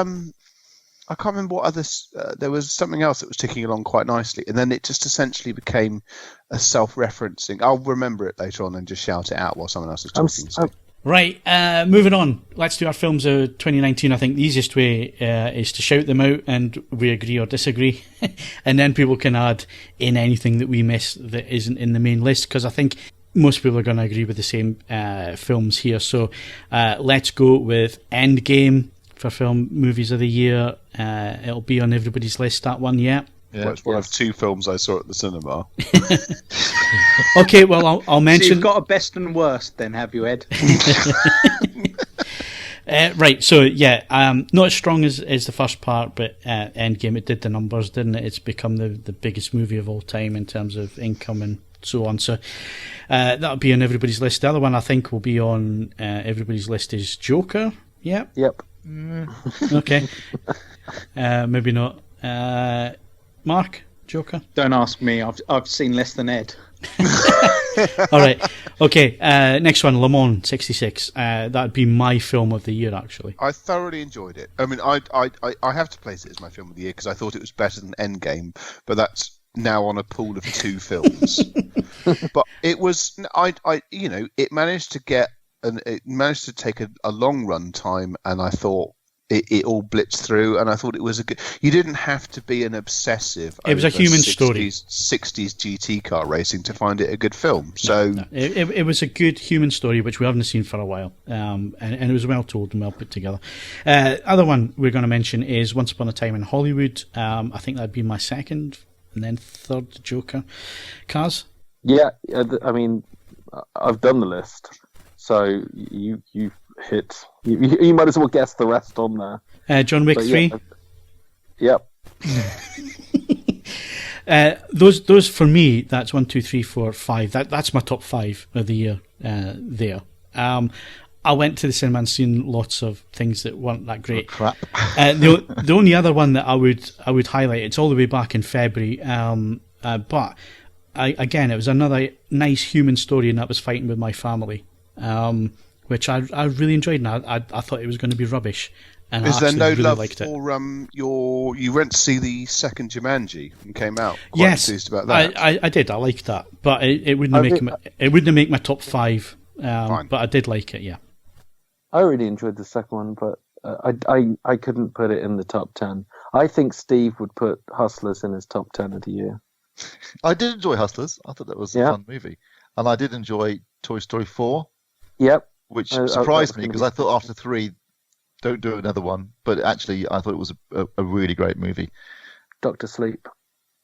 I can't remember what others. There was something else that was ticking along quite nicely, and then it just essentially became a self-referencing. I'll remember it later on and just shout it out while someone else is talking. Right, moving on. Let's do our films of 2019. I think the easiest way is to shout them out, and we agree or disagree, and then people can add in anything that we miss that isn't in the main list, because I think most people are going to agree with the same films here. So let's go with Endgame for film movies of the year. It'll be on everybody's list, that one, yeah. Well, it's one of 2 films I saw at the cinema. Okay, well, I'll mention... So you've got a best and worst then, have you, Ed? Right, so yeah, not as strong as the first part, but Endgame, it did the numbers, didn't it? It's become the biggest movie of all time in terms of income and so on. So that'll be on everybody's list. The other one I think will be on everybody's list is Joker. Yeah. Yep. Okay. Maybe not. Mark, Joker. Don't ask me. I've seen less than Ed. All right. Okay. Next one, Le Mans '66. That'd be my film of the year, actually. I thoroughly enjoyed it. I mean, I have to place it as my film of the year because I thought it was better than Endgame, but that's now on a pool of 2 films. But it was, it managed to get, it managed to take a long run time, and I thought it all blitzed through, and I thought it was a good. You didn't have to be an obsessive. It was a human 60s, story. 60s GT car racing to find it a good film. So No. It was a good human story, which we haven't seen for a while, and it was well told and well put together. Other one we're going to mention is Once Upon a Time in Hollywood. I think that'd be my second, and then third Joker. Kaz? Yeah, I mean, I've done the list, so you hit. You might as well guess the rest on there. John Wick 3. Yep. Those for me, that's 1, 2, 3, 4, 5. That's my top 5 of the year. There. I went to the cinema and seen lots of things that weren't that great. Oh, crap. The only other one that I would highlight, it's all the way back in February, but again, it was another nice human story, and that was Fighting with My Family. Which I really enjoyed, and I thought it was going to be rubbish. And is I there no really love liked it. for you went to see the second Jumanji and came out quite Yes, enthused about that? I did. I liked that, but it wouldn't make my top 5. But I did like it. Yeah, I really enjoyed the second one, but I couldn't put it in the top 10. I think Steve would put Hustlers in his top 10 of the year. I did enjoy Hustlers. I thought that was a fun movie, and I did enjoy Toy Story 4. Yep. Which surprised me because I thought after 3, don't do another one. But actually, I thought it was a really great movie. Dr. Sleep.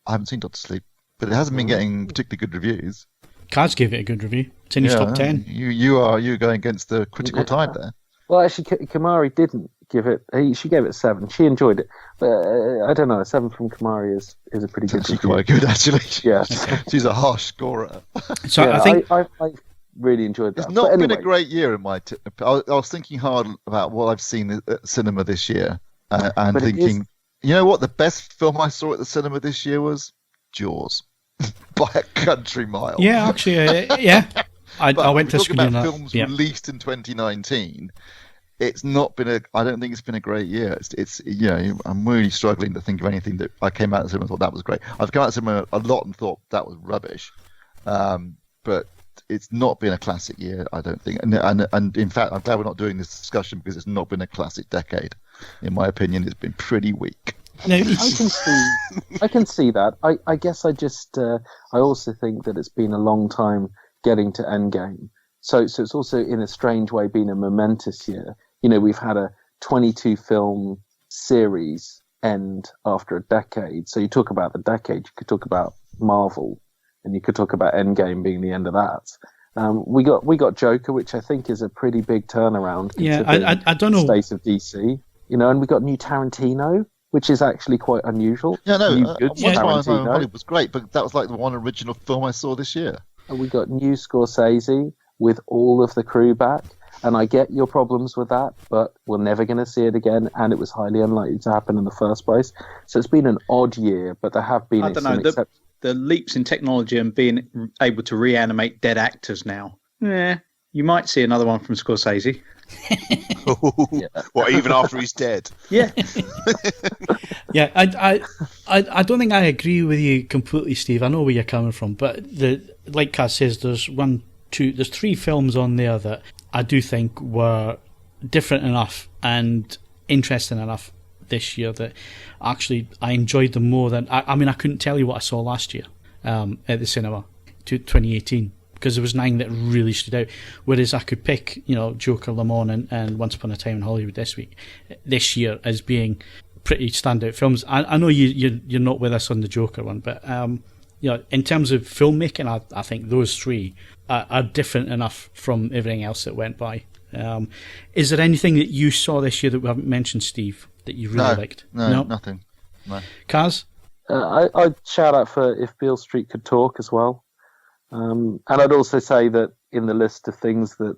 I haven't seen Dr. Sleep, but it hasn't been getting particularly good reviews. Kaz gave it a good review. It's in his top 10. You're going against the critical tide there. Well, actually, Kamari didn't give it. She gave it 7. She enjoyed it, but I don't know. A 7 from Kamari is a pretty good. She's quite good, actually. Yeah, she's a harsh scorer. So yeah, I think I really enjoyed that. It's not been a great year in my. I was thinking hard about what I've seen at cinema this year, and thinking, you know what, the best film I saw at the cinema this year was Jaws, by a country mile. Yeah, actually, yeah. I went to screen that. Films released in 2019. It's not been I don't think it's been a great year. It's I'm really struggling to think of anything that I came out of the cinema and thought that was great. I've come out of the cinema a lot and thought that was rubbish, but it's not been a classic year, I don't think. And in fact, I'm glad we're not doing this discussion because it's not been a classic decade. In my opinion, it's been pretty weak. No, I can see that. I guess I also think that it's been a long time getting to Endgame. So it's also in a strange way been a momentous year. We've had a 22 film series end after a decade. So you talk about the decade, you could talk about Marvel, and you could talk about Endgame being the end of that. We got Joker, which I think is a pretty big turnaround. Yeah, I don't know. The state of DC, and we got new Tarantino, which is actually quite unusual. Yeah, no, Once Upon a Time in Hollywood was great, but that was like the one original film I saw this year. And we got new Scorsese with all of the crew back. And I get your problems with that, but we're never going to see it again, and it was highly unlikely to happen in the first place. So it's been an odd year, but there have been the leaps in technology and being able to reanimate dead actors now. Yeah, you might see another one from Scorsese. What, even after he's dead? Yeah. Yeah, I don't think I agree with you completely, Steve. I know where you're coming from, but like Kaz says, there's 3 films on there that I do think were different enough and interesting enough this year that actually I enjoyed them more than I couldn't tell you what I saw last year at the cinema, 2018, because there was 9 that really stood out. Whereas I could pick, Joker, Le Mans, and Once Upon a Time in Hollywood this year as being pretty standout films. I know you're not with us on the Joker one, but in terms of filmmaking, I think those 3 are different enough from everything else that went by. Is there anything that you saw this year that we haven't mentioned, Steve, that you really liked? No, nothing. No. Kaz? I'd shout out for If Beale Street Could Talk as well. And I'd also say that in the list of things that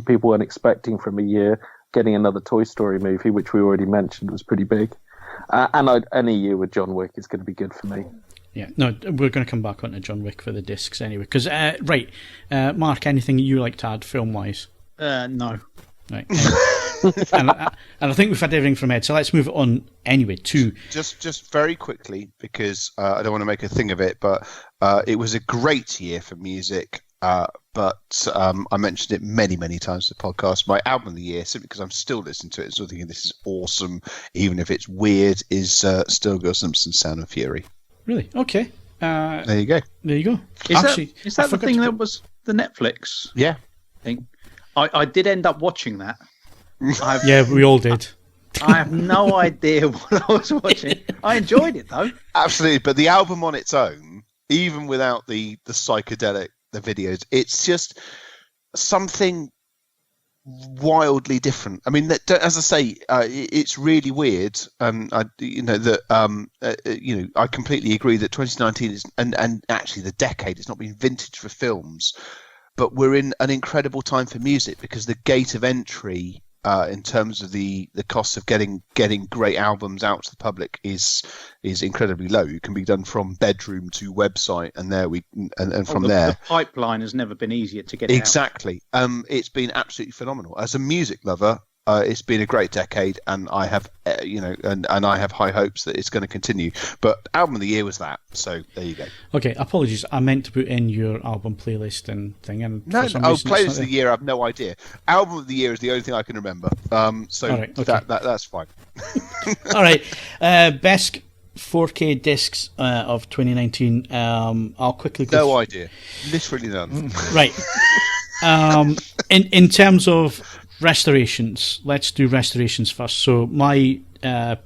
people weren't expecting from a year, getting another Toy Story movie, which we already mentioned, was pretty big. And any year with John Wick is going to be good for me. Yeah, no, we're going to come back onto John Wick for the discs anyway. Because, Mark, anything you like to add film-wise? No. Right. and I think we've had everything from Ed, so let's move on anyway to... Just very quickly, because I don't want to make a thing of it, but it was a great year for music, but I mentioned it many, many times in the podcast. My album of the year, simply because I'm still listening to it and still thinking this is awesome, even if it's weird, is Sturgill Simpson's Sound and Fury. Really? Okay. There you go. There you go. Is that the thing that was the Netflix thing? I did end up watching that. Yeah, we all did. I have no idea what I was watching. I enjoyed it, though. Absolutely, but the album on its own, even without the psychedelic, the videos, it's just something wildly different. I mean, as I say, it's really weird, and I completely agree that 2019 is, and actually the decade has not been vintage for films, but we're in an incredible time for music because the gate of entry, in terms of the cost of getting great albums out to the public, is incredibly low. It can be done from bedroom to website, and from there. The pipeline has never been easier to get exactly. It's been absolutely phenomenal. As a music lover, it's been a great decade, and I have and I have high hopes that it's going to continue. But album of the year was that, so there you go. Okay, apologies. I meant to put in your album playlist and thing, and playlist of the year. I have no idea. Album of the year is the only thing I can remember. So all right, okay. That's fine. All right, best 4K discs of 2019. I'll quickly go. No idea. Literally none. Right. In terms of restorations, let's do restorations first. So my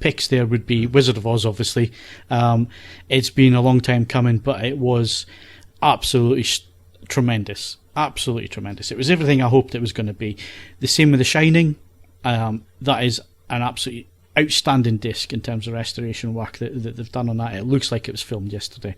picks there would be Wizard of Oz, obviously. It's been a long time coming, but it was absolutely tremendous. Absolutely tremendous. It was everything I hoped it was going to be. The same with The Shining. That is an absolutely outstanding disc in terms of restoration work that they've done on that. It looks like it was filmed yesterday.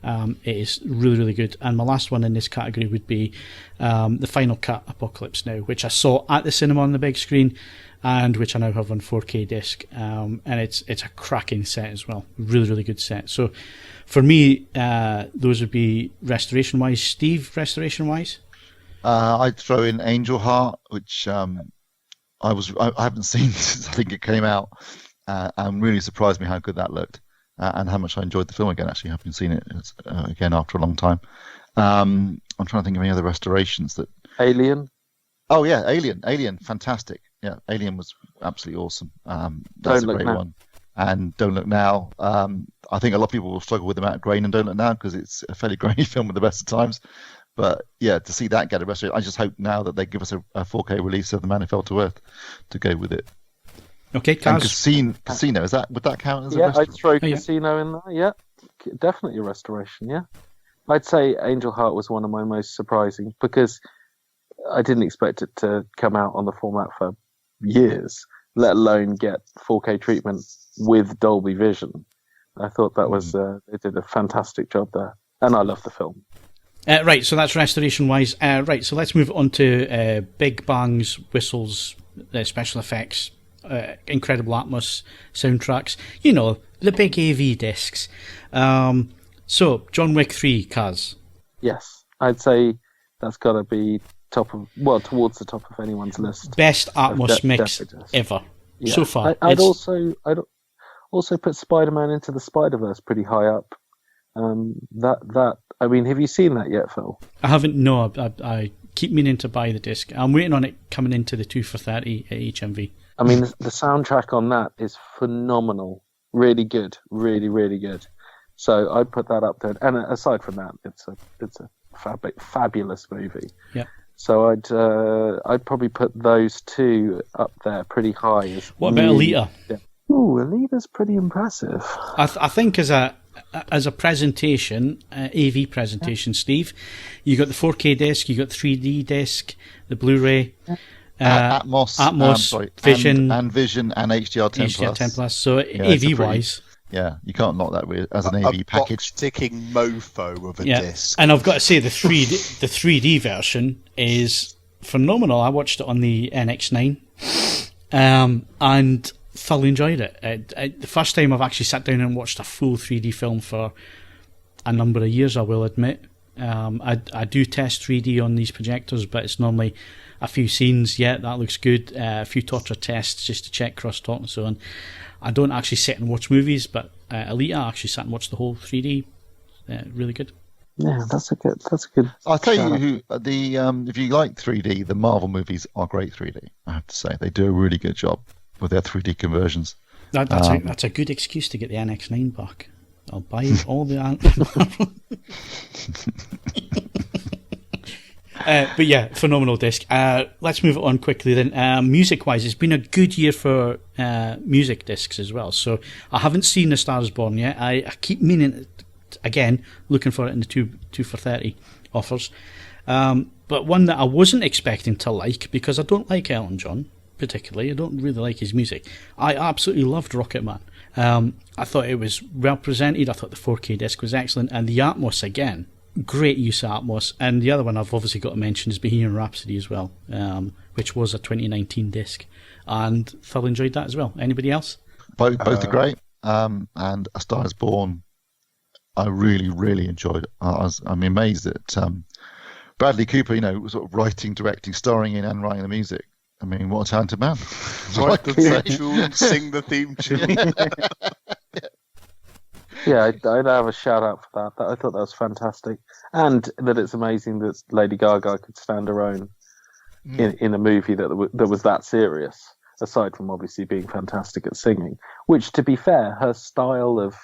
It is really, really good. And my last one in this category would be the Final Cut Apocalypse Now, which I saw at the cinema on the big screen and which I now have on 4K disc. And it's a cracking set as well. Really, really good set. So for me, those would be restoration-wise. Steve, restoration-wise? I'd throw in Angel Heart, which... I haven't seen since I think it came out, and really surprised me how good that looked, and how much I enjoyed the film again. Actually, I haven't seen it again after a long time. I'm trying to think of any other restorations that. Alien. Oh yeah, Alien, fantastic. Yeah, Alien was absolutely awesome. That's a great one. And Don't Look Now. I think a lot of people will struggle with the amount of grain in Don't Look Now because it's a fairly grainy film at the best of times. But yeah, to see that get a restoration, I just hope now that they give us a 4K release of The Man Who Fell to Earth to go with it. Okay, Kaz. And Casino, would that count as a restoration? Yeah, I'd throw Casino in there. Yeah, definitely a restoration. Yeah, I'd say Angel Heart was one of my most surprising because I didn't expect it to come out on the format for years, let alone get 4K treatment with Dolby Vision. I thought that was they did a fantastic job there, and I love the film. Right, so that's restoration-wise. Right, so let's move on to big bangs, whistles, special effects, incredible Atmos soundtracks. You know, the big AV discs. So, John Wick 3, Kaz. Yes, I'd say that's got to be towards the top of anyone's list. Best Atmos mix ever so far. I'd also put Spider-Man Into the Spider-Verse pretty high up. I mean, have you seen that yet, Phil? I haven't. No, I keep meaning to buy the disc. I'm waiting on it coming into the 2 for $30 at HMV. I mean, the soundtrack on that is phenomenal. Really good. Really, really good. So I'd put that up there. And aside from that, it's a fabulous movie. Yep. So I'd probably put those two up there pretty high. What about Alita? Yeah. Ooh, Alita's pretty impressive. I think as a presentation, AV presentation, Steve, you got the 4K disc, you got 3D disc, the Blu-ray, Atmos, Vision, and Vision and HDR10 HDR10 Plus. So Yeah, AV wise. Yeah, you can't knock that as an AV package. Box-ticking mofo of a disc. And I've got to say the 3D version is phenomenal. I watched it on the NX9 and thoroughly enjoyed it. The first time I've actually sat down and watched a full 3D film for a number of years, I will admit. I do test 3D on these projectors, but it's normally a few scenes. Yeah, that looks good. A few torture tests just to check crosstalk and so on. I don't actually sit and watch movies, but Alita, I actually sat and watched the whole 3D. Really good. Yeah, that's a good. I'll tell you if you like 3D, the Marvel movies are great 3D. I have to say they do a really good job with their 3D conversions. That's a good excuse to get the NX9 back. I'll buy all the. But yeah, phenomenal disc. Let's move on quickly then. Music-wise, it's been a good year for music discs as well. So I haven't seen A Star Is Born yet. I keep meaning, again, looking for it in the 2 for 30 offers. But one that I wasn't expecting to like, because I don't like Elton John particularly. I don't really like his music. I absolutely loved Rocket Man. I thought it was well presented. I thought the 4K disc was excellent. And the Atmos, again, great use of Atmos. And the other one I've obviously got to mention is Bohemian Rhapsody as well, which was a 2019 disc. And thoroughly enjoyed that as well. Anybody else? Both are great. And A Star Is Born, I really, really enjoyed. I'm amazed that Bradley Cooper, sort of writing, directing, starring in and writing the music. I mean, what a talented man. Write the theme tune, sing the theme tune. Yeah, I'd have a shout out for that. I thought that was fantastic. And that it's amazing that Lady Gaga could stand her own in a movie that was that serious, aside from obviously being fantastic at singing, which, to be fair, her style of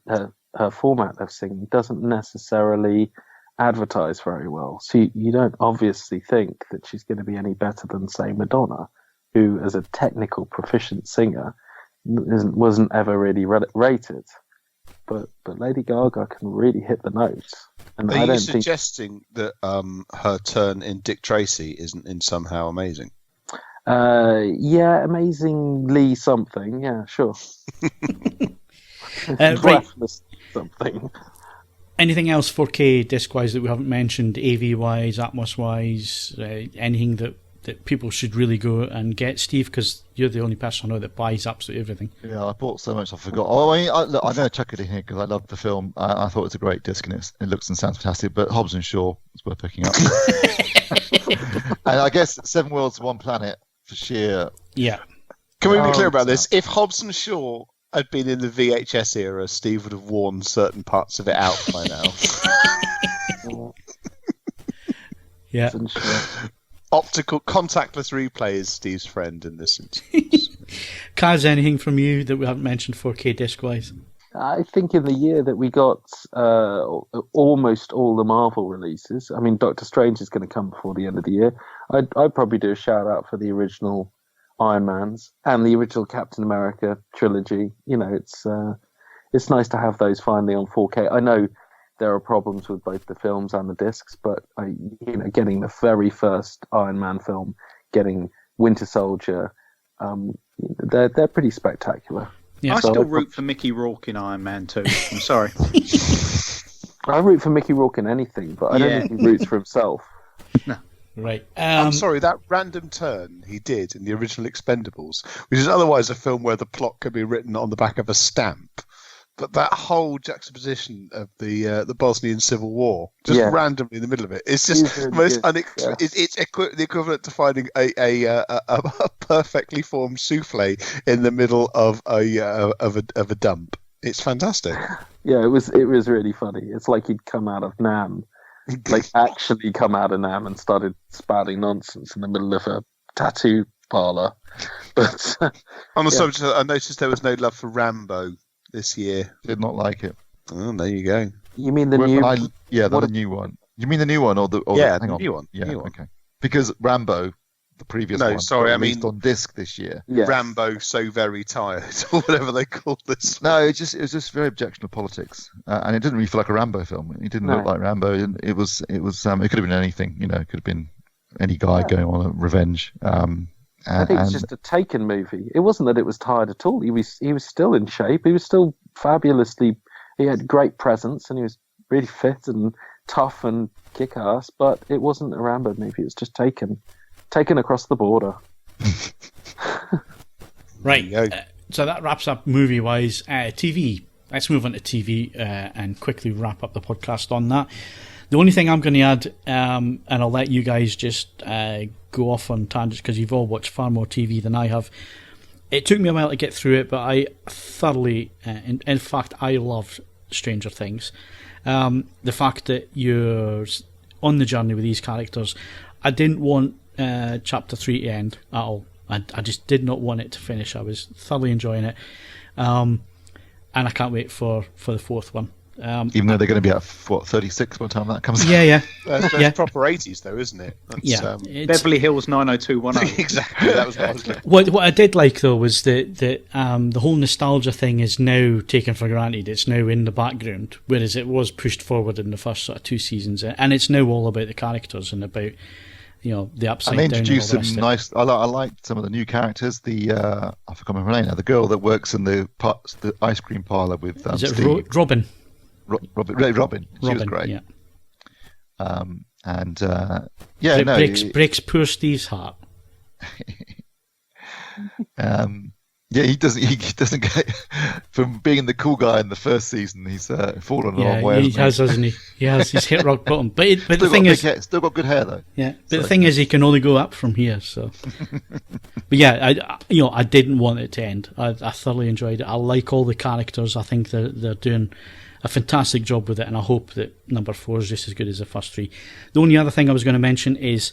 her format of singing doesn't necessarily advertise very well. So you don't obviously think that she's going to be any better than, say, Madonna, who, as a technical proficient singer, wasn't ever really rated. But Lady Gaga can really hit the notes. And Are you suggesting that her turn in Dick Tracy isn't in somehow amazing? Yeah, amazingly something. Yeah, sure. Right. Something. Anything else 4K disc-wise that we haven't mentioned, AV-wise, Atmos-wise, anything that people should really go and get, Steve? Because you're the only person I know that buys absolutely everything. Yeah, I bought so much I forgot. Oh, I mean, I'm going to chuck it in here because I love the film. I thought it was a great disc, and it looks and sounds fantastic. But Hobbs and Shaw is worth picking up. And I guess 7 Worlds, 1 Planet for sheer. Yeah. Can we be clear about this? If Hobbs and Shaw had been in the VHS era, Steve would have worn certain parts of it out by now. Yeah. Optical contactless replay is Steve's friend in this instance. Kaz, anything from you that we haven't mentioned 4K disc-wise? I think in the year that we got almost all the Marvel releases, I mean, Doctor Strange is going to come before the end of the year. I'd probably do a shout out for the original Iron Mans and the original Captain America trilogy. It's nice to have those finally on 4K. I know there are problems with both the films and the discs, but getting the very first Iron Man film, getting Winter Soldier, they're pretty spectacular. Yeah. I still root for Mickey Rourke in Iron Man 2. I'm sorry. I root for Mickey Rourke in anything, but I don't think he roots for himself. No. Right. I'm sorry, that random turn he did in the original Expendables, which is otherwise a film where the plot could be written on the back of a stamp, but that whole juxtaposition of the Bosnian Civil War, just randomly in the middle of it, it's just the most it's the equivalent to finding a perfectly formed souffle in the middle of a dump. It's fantastic. Yeah, it was really funny. It's like he'd come out of Nam. Like actually come out of Nam and started spouting nonsense in the middle of a tattoo parlour. But on the subject, I noticed there was no love for Rambo this year. Did not like it. Oh, there you go. You mean the new? The new one. You mean the new one or the? Or Yeah, hang the on. new one. Yeah, New one. okay. Because Rambo, the previous No, one, sorry, got I released mean- on disc this year. Yes. Rambo So Very Tired, or whatever they call this. No, it was just very objectionable politics, and it didn't really feel like a Rambo film. It didn't No. look like Rambo, and it could have been anything. It could have been any guy going on a revenge. I think it's just a Taken movie. It wasn't that it was tired at all. He was still in shape. He was still fabulously. He had great presence, and he was really fit and tough and kick-ass. But it wasn't a Rambo movie. It was just Taken across the border. Right. There you go. So that wraps up movie-wise. TV. Let's move on to TV and quickly wrap up the podcast on that. The only thing I'm going to add, and I'll let you guys just go off on tangents because you've all watched far more TV than I have. It took me a while to get through it, but I thoroughly, in fact, I loved Stranger Things. The fact that you're on the journey with these characters, I didn't want Chapter 3 to end at all. I just did not want it to finish. I was thoroughly enjoying it. And I can't wait for the fourth one. even though they're going to be at 36 by the time that comes out. Yeah. That's proper 80s, though, isn't it? That's, Yeah. It's- Beverly Hills 90210. exactly. That was what I was going to What I did like though was that the whole nostalgia thing is now taken for granted. It's now in the background, whereas it was pushed forward in the first sort of 2 seasons, and it's now all about the characters and about the upside And they down. introduced and all the some rest of it. nice. I liked some of the new characters. I forgot her name now. The girl that works in the ice cream parlor with Is it Steve. Robin? Robin. She was great. Yeah. Breaks poor Steve's heart. He doesn't get from being the cool guy in the first season. He's fallen a long way. He has, hasn't he? He has. He's hit rock bottom. But the Still thing got is, big hair, still got good hair though. yeah. But the thing is, he can only go up from here. So, but yeah, I didn't want it to end. I thoroughly enjoyed it. I like all the characters. I think they're doing a fantastic job with it, and I hope that number 4 is just as good as the first 3. The only other thing I was going to mention is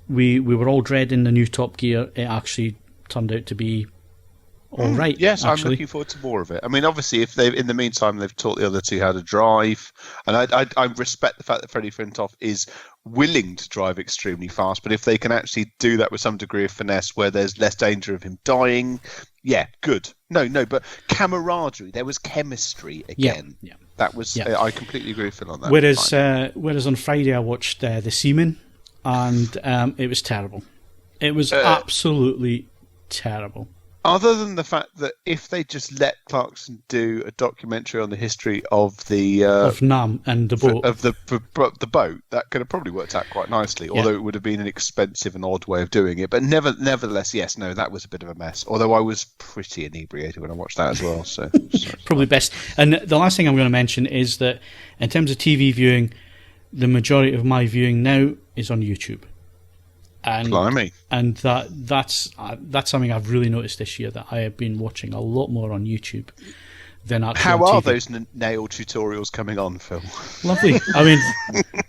we were all dreading the new Top Gear. It actually turned out to be all right. Yes, actually. I'm looking forward to more of it. I mean, obviously, if they in the meantime they've taught the other 2 how to drive, and I respect the fact that Freddie Flintoff is willing to drive extremely fast, but if they can actually do that with some degree of finesse where there's less danger of him dying, yeah, good. No, but camaraderie, there was chemistry again. Yeah. That was. Yeah. I completely agree with Phil on that. Whereas on Friday I watched The Seaman, and it was terrible. It was absolutely terrible. Other than the fact that if they just let Clarkson do a documentary on the history of the Of Nam and the boat. of the boat, that could have probably worked out quite nicely. Although it would have been an expensive and odd way of doing it, but nevertheless, yes, no, that was a bit of a mess. Although I was pretty inebriated when I watched that as well. So Probably best. And the last thing I'm going to mention is that in terms of TV viewing, the majority of my viewing now is on YouTube. And blimey. And that's something I've really noticed this year, that I have been watching a lot more on YouTube than actually How on are TV. those nail tutorials coming on, Phil? Lovely. I mean,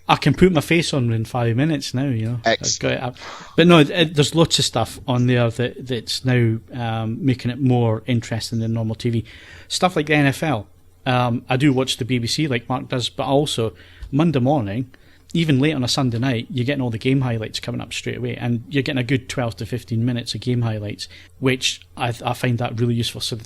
I can put my face on in 5 minutes now. Excellent. I've got it up. But no, there's lots of stuff on there that's now making it more interesting than normal TV. Stuff like the NFL. I do watch the BBC like Mark does, but also Monday morning, even late on a Sunday night, you're getting all the game highlights coming up straight away, and you're getting a good 12 to 15 minutes of game highlights, which I find that really useful. So,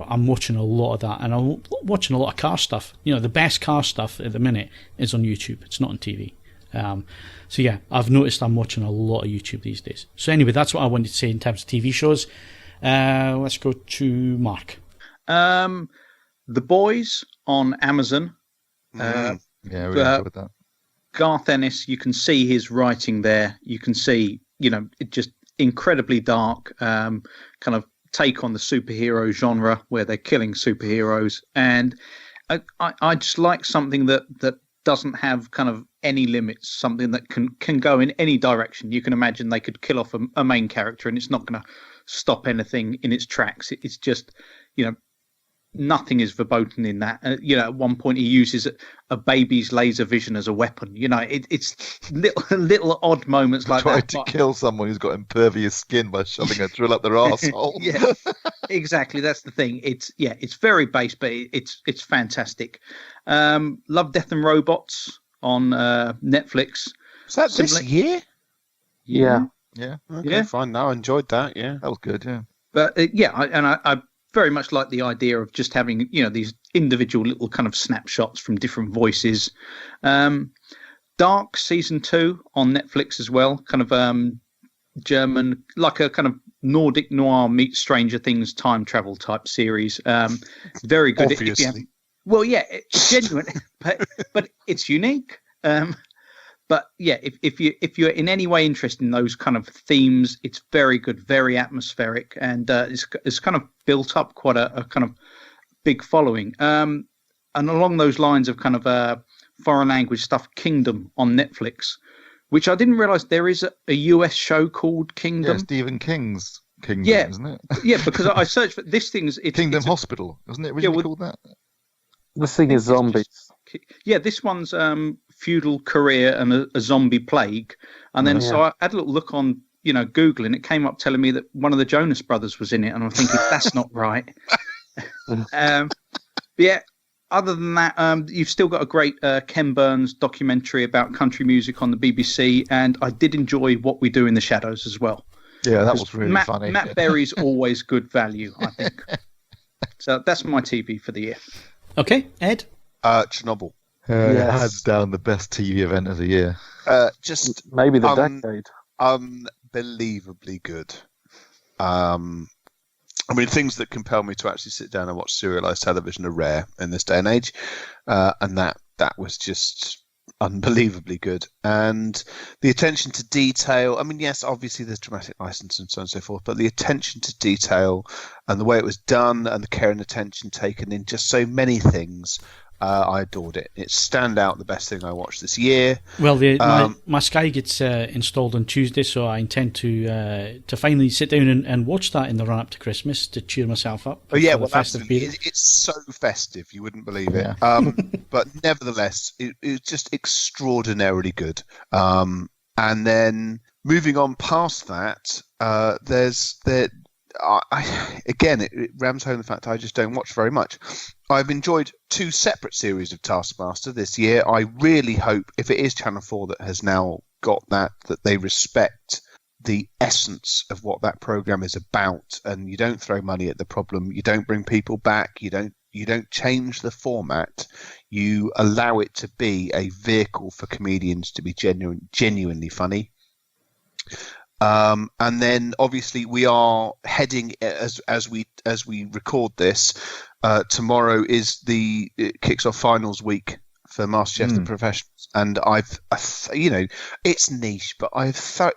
I'm watching a lot of that, and I'm watching a lot of car stuff. The best car stuff at the minute is on YouTube. It's not on TV. So yeah, I've noticed I'm watching a lot of YouTube these days. So anyway, that's what I wanted to say in terms of TV shows. Let's go to Mark. The Boys on Amazon. Yeah, really happy with that. Garth Ennis, you can see his writing there. You can see, it just incredibly dark, kind of take on the superhero genre where they're killing superheroes. And I just like something that doesn't have kind of any limits, something that can go in any direction. You can imagine they could kill off a main character and it's not going to stop anything in its tracks. It's just, nothing is verboten in that. At one point he uses a baby's laser vision as a weapon. It's little odd moments like Tried that. to kill someone who's got impervious skin by shoving a drill up their arsehole. Yeah, exactly. That's the thing. It's very base, but it's fantastic. Love, Death and Robots on Netflix. Was that this year? Yeah. Yeah. Okay, Yeah. fine. No, I enjoyed that. Yeah. That was good. Yeah. But I very much like the idea of just having these individual little kind of snapshots from different voices. Dark season 2 on Netflix as well, kind of German, like a kind of Nordic noir meets Stranger Things time travel type series. Very good. Obviously. It's genuine, but it's unique. But yeah, if you're in any way interested in those kind of themes, it's very good, very atmospheric, and it's kind of built up quite a kind of big following. And along those lines of kind of foreign language stuff, Kingdom on Netflix, which I didn't realize there is a US show called Kingdom. Yeah, Stephen King's Kingdom, isn't it? Yeah, because I searched for this thing's Kingdom Hospital, wasn't it originally called that? The thing is zombies. Yeah, this one's feudal Korea and a zombie plague, and then so I had a little look on Google, and it came up telling me that one of the Jonas Brothers was in it, and I'm thinking that's not right. But yeah, other than that, you've still got a great Ken Burns documentary about country music on the BBC, and I did enjoy What We Do in the Shadows as well. Yeah, that was really funny. Matt Berry's always good value, I think. So that's my TV for the year. Okay, Ed? Chernobyl. Hands down the best TV event of the year. Just maybe the decade. Unbelievably good. I mean, things that compel me to actually sit down and watch serialized television are rare in this day and age, and that was just unbelievably good. And the attention to detail, I mean, yes, obviously there's dramatic license and so on and so forth, but the attention to detail and the way it was done and the care and attention taken in just so many things, I adored it. It's stand out the best thing I watched this year. Well, my Sky gets installed on Tuesday, so I intend to finally sit down and watch that in the run up to Christmas to cheer myself up. Oh yeah, well, it's so festive, you wouldn't believe it. Yeah. But nevertheless, it's just extraordinarily good. And then moving on past that, again, it rams home the fact I just don't watch very much. I've enjoyed 2 separate series of Taskmaster this year. I really hope, if it is Channel 4 that has now got that they respect the essence of what that program is about, and you don't throw money at the problem, you don't bring people back, you don't change the format, you allow it to be a vehicle for comedians to be genuinely funny. And then obviously we are heading as we record this. Tomorrow is the kicks off finals week for MasterChef The Professionals, and it's niche, but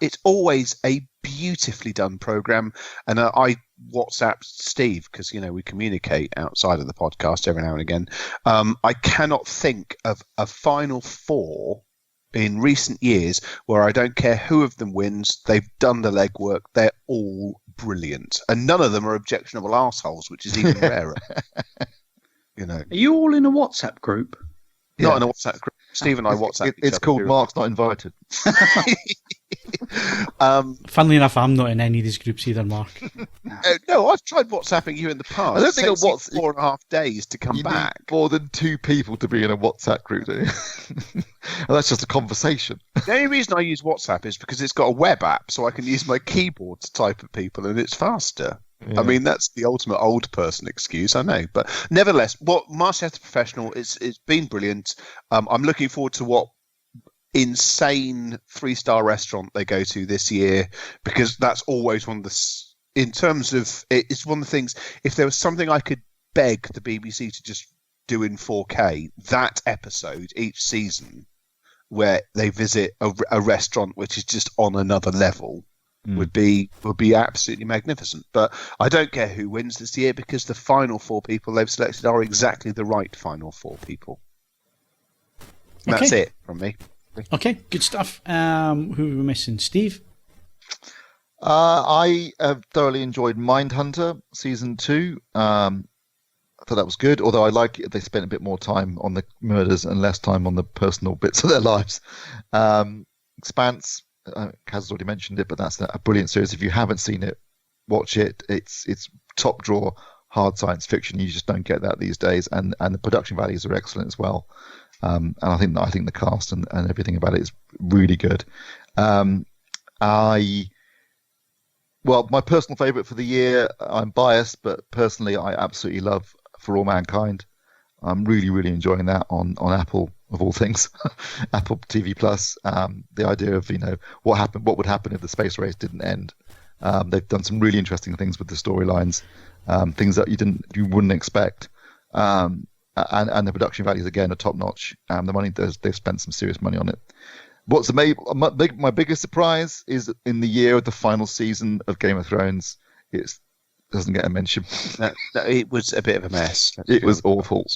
it's always a beautifully done program. And I WhatsApped Steve because we communicate outside of the podcast every now and again. I cannot think of a final 4 in recent years where I don't care who of them wins, they've done the legwork, they're all brilliant, and none of them are objectionable arseholes, which is even rarer. Are you all in a WhatsApp group? Not in a WhatsApp group. Steve and I WhatsApp. It's called Mark's Not Invited. Funnily enough, I'm not in any of these groups either, Mark. No, I've tried WhatsApping you in the past. I don't think it takes 4.5 days to come back. Need more than 2 people to be in a WhatsApp group, do you? Well, that's just a conversation. The only reason I use WhatsApp is because it's got a web app, so I can use my keyboard to type at people, and it's faster. Yeah. I mean, that's the ultimate old person excuse, I know. But nevertheless, what MasterChef The Professional, it's been brilliant. I'm looking forward to what insane 3-star restaurant they go to this year, because that's always one of the, in terms of, it's one of the things, if there was something I could beg the BBC to just do in 4K, that episode each season where they visit a restaurant which is just on another level would be absolutely magnificent. But I don't care who wins this year, because the final 4 people they've selected are exactly the right final 4 people. Okay. That's it from me. Okay, good stuff. Who are we missing? Steve? I have thoroughly enjoyed Mindhunter Season 2. I thought that was good, although I like it. They spent a bit more time on the murders and less time on the personal bits of their lives. Expanse, Kaz has already mentioned it, but that's a brilliant series. If you haven't seen it, watch it. It's top drawer, hard science fiction. You just don't get that these days, and the production values are excellent as well. and I think the cast and everything about it is really good. My personal favourite for the year, I'm biased, but personally I absolutely love For All Mankind. I'm really, really enjoying that on Apple, of all things, Apple TV Plus. The idea of what would happen if the space race didn't end. They've done some really interesting things with the storylines, things that you wouldn't expect, and the production values again are top notch. The money they've spent some serious money on it. What's my biggest surprise is in the year of the final season of Game of Thrones, it doesn't get a mention. It was a bit of a mess. It was awful.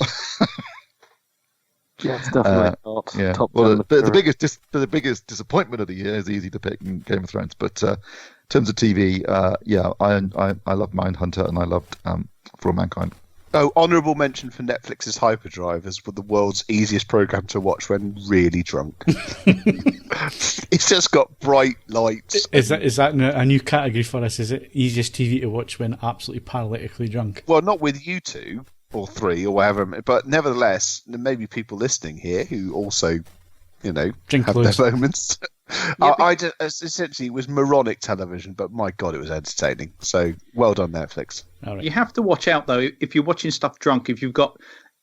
Yeah, it's definitely not. Yeah. Top Well, 10 the biggest disappointment of the year is easy to pick in Game of Thrones, but in terms of TV, I love Mindhunter and I loved For All Mankind. Oh, honourable mention for Netflix's Hyperdrive as the world's easiest program to watch when really drunk. It's just got bright lights. Is that a new category for us? Is it easiest TV to watch when absolutely paralytically drunk? Well, not with you two or three or whatever, but nevertheless, there may be people listening here who also, Drink have loads. their moments. I essentially it was moronic television, but my God, it was entertaining. So well done, Netflix. All right. You have to watch out though if you're watching stuff drunk. If you've got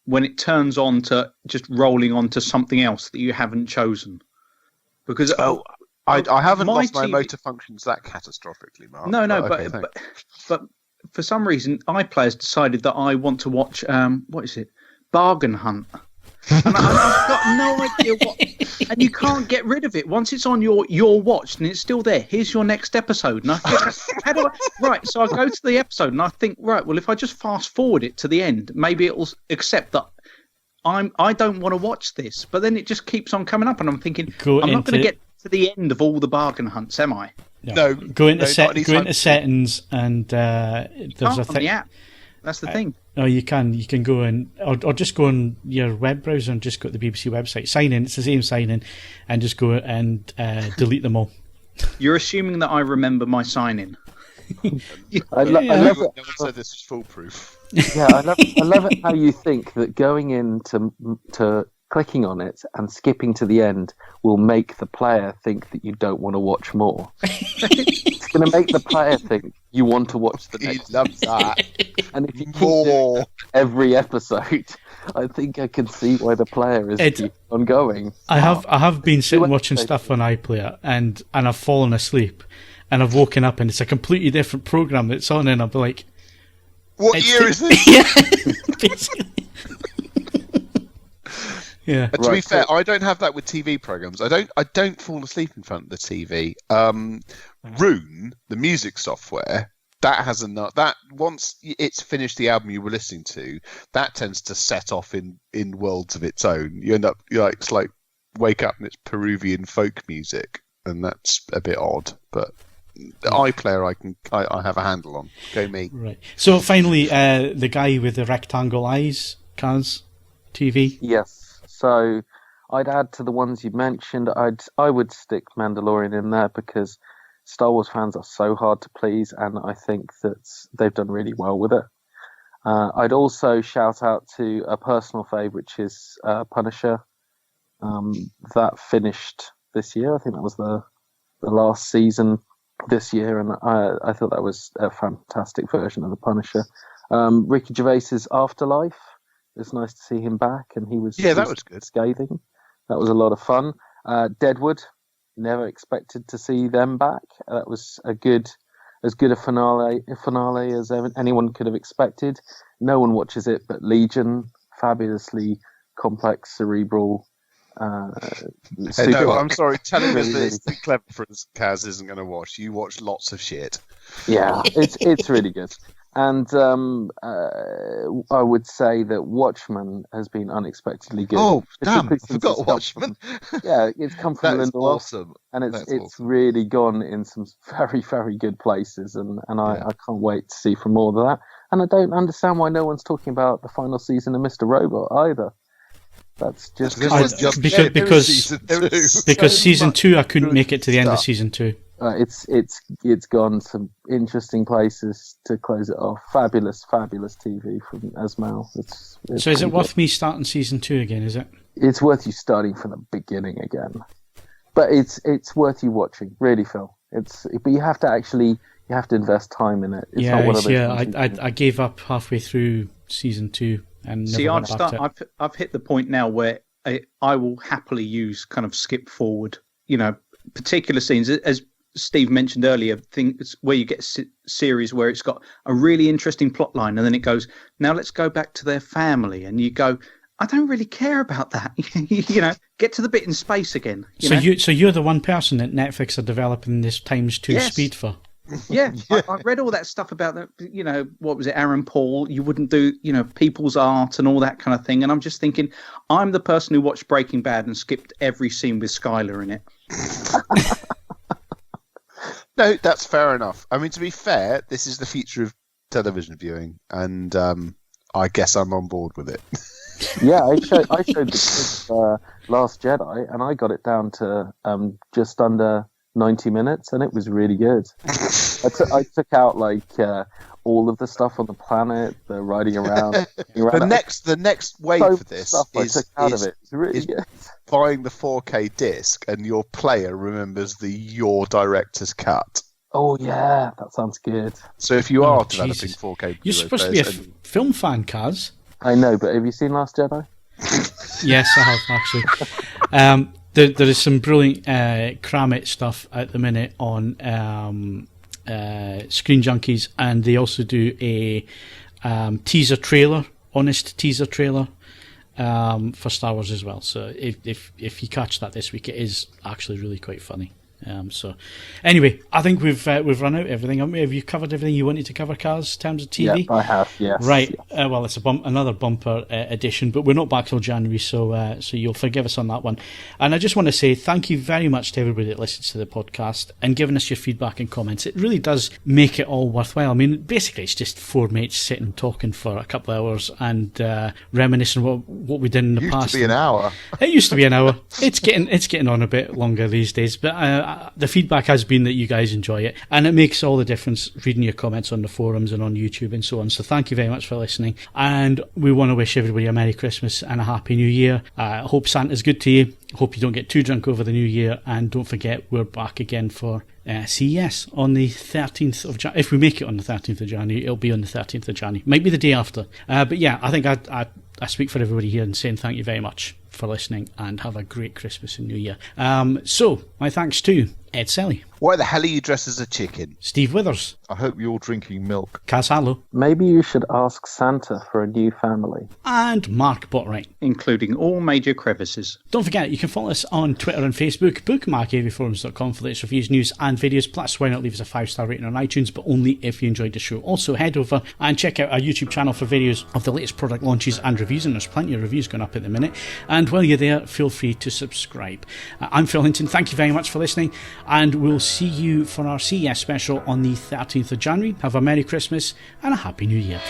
when it turns on to just rolling on to something else that you haven't chosen, because I haven't lost my TV motor functions that catastrophically, Mark. No, okay, but for some reason, iPlayers decided that I want to watch what is it, Bargain Hunt. And I've got no idea what, and you can't get rid of it once it's on your watch, and it's still there. Here's your next episode, and I think, right? So I go to the episode, and I think, right, well, if I just fast forward it to the end, maybe it'll accept that I don't want to watch this. But then it just keeps on coming up, and I'm thinking, I'm not going to get to the end of all the bargain hunts, am I? No. Go into settings, and there's a thing. On the app. That's the thing. No, you can go in, or just go on your web browser and just go to the BBC website, sign in. It's the same sign in, and just go and delete them all. You're assuming that I remember my sign in. I love it. No one said this was foolproof. Yeah, I love it how you think that going into clicking on it and skipping to the end will make the player think that you don't want to watch more. It's going to make the player think you want to watch the next. He loves that. And if you keep doing every episode, I think I can see why the player is ongoing. I have been sitting watching stuff on iPlayer and I've fallen asleep and I've woken up and it's a completely different program that's on and I'll be like, what year is this? Yeah, basically. Yeah. To be fair, I don't have that with TV programs. I don't fall asleep in front of the TV. Rune, the music software, that has enough. That once it's finished the album you were listening to, that tends to set off in worlds of its own. You end up it's like wake up and it's Peruvian folk music, and that's a bit odd. But the iPlayer I have a handle on. Go me. Right. So finally, the guy with the rectangle eyes, Kaz TV. Yes. So I'd add to the ones you mentioned. I would stick Mandalorian in there because Star Wars fans are so hard to please, and I think that they've done really well with it. I'd also shout out to a personal fave, which is Punisher. That finished this year. I think that was the last season this year, and I thought that was a fantastic version of the Punisher. Ricky Gervais's Afterlife. It's nice to see him back, and that was good. Scathing. That was a lot of fun. Deadwood, never expected to see them back. That was as good a finale as anyone could have expected. No one watches it, but Legion, fabulously complex, cerebral. No, I'm sorry. Telling us that it's too clever for us, Kaz isn't going to watch. You watch lots of shit. Yeah, it's really good. And I would say that Watchmen has been unexpectedly good. Oh, damn! I forgot Watchmen. Yeah, it's come from That is Lindelof, awesome. and it's awesome. really gone in some very, very good places, and I can't wait to see from more of that. And I don't understand why no one's talking about the final season of Mr. Robot either. That's just because season 2 I couldn't make it to the end of season 2. It's gone some interesting places to close it off. Fabulous TV from Esmail. So is it worth me starting season 2 again? Is it? It's worth you starting from the beginning again, but it's worth you watching. Really, Phil. But you have to invest time in it. It's not one of those I gave up halfway through season 2 and never went back to it. I've hit the point now where I will happily use kind of skip forward. Particular scenes as Steve mentioned earlier, things where you get a series where it's got a really interesting plot line and then it goes, now let's go back to their family, and you go, I don't really care about that. Get to the bit in space again. So you're the one person that Netflix are developing this ×2 speed for. Yeah, I read all that stuff about the, what was it, Aaron Paul? You wouldn't do, people's art and all that kind of thing. And I'm just thinking, I'm the person who watched Breaking Bad and skipped every scene with Skylar in it. No, that's fair enough. I mean, to be fair, this is the future of television viewing, and I guess I'm on board with it. Yeah, I showed the kids Last Jedi, and I got it down to just under 90 minutes, and it was really good. I took out all of the stuff on the planet, the riding around. The next wave for this is really good. Buying the 4K disc, and your player remembers your director's cut. Oh yeah, that sounds good. So if you are developing 4K, you're supposed to be a film fan, Kaz. I know, but have you seen Last Jedi? Yes, I have actually. There is some brilliant Kramit stuff at the minute on Screen Junkies, and they also do a honest teaser trailer for Star Wars as well. So if you catch that this week, it is actually really quite funny. So anyway, I think we've run out everything. Have you covered everything you wanted to cover, Kaz, in terms of TV? Yeah, I have. Yes. Right. Yes. Well, it's another bumper edition, but we're not back till January, so you'll forgive us on that one. And I just want to say thank you very much to everybody that listens to the podcast and giving us your feedback and comments. It really does make it all worthwhile. I mean, basically, it's just four mates sitting talking for a couple of hours and reminiscing what we did in the past. Used to be an hour. It used to be an hour. It's getting on a bit longer these days, but the feedback has been that you guys enjoy it, and it makes all the difference reading your comments on the forums and on YouTube and so on. So thank you very much for listening, and we want to wish everybody a Merry Christmas and a Happy New Year. I hope Santa's good to you. Hope you don't get too drunk over the New Year, and don't forget we're back again for CES on the 13th of January. If we make it on the 13th of January, it'll be on the 13th of January. Might be the day after. But yeah, I think I speak for everybody here in saying thank you very much for listening, and have a great Christmas and New Year. So, my thanks to Ed Selley. Why the hell are you dressed as a chicken? Steve Withers. I hope you're drinking milk. Kaz Harlow. Maybe you should ask Santa for a new family. And Mark Botwright. Including all major crevices. Don't forget, you can follow us on Twitter and Facebook. Bookmark AVForums.com for latest reviews, news and videos. Plus, why not leave us a 5-star rating on iTunes, but only if you enjoyed the show. Also, head over and check out our YouTube channel for videos of the latest product launches and reviews, and there's plenty of reviews going up at the minute. And while you're there, feel free to subscribe. I'm Phil Hinton. Thank you very much for listening, and we'll see you for our CES special on the 13th of January. Have a Merry Christmas and a Happy New Year.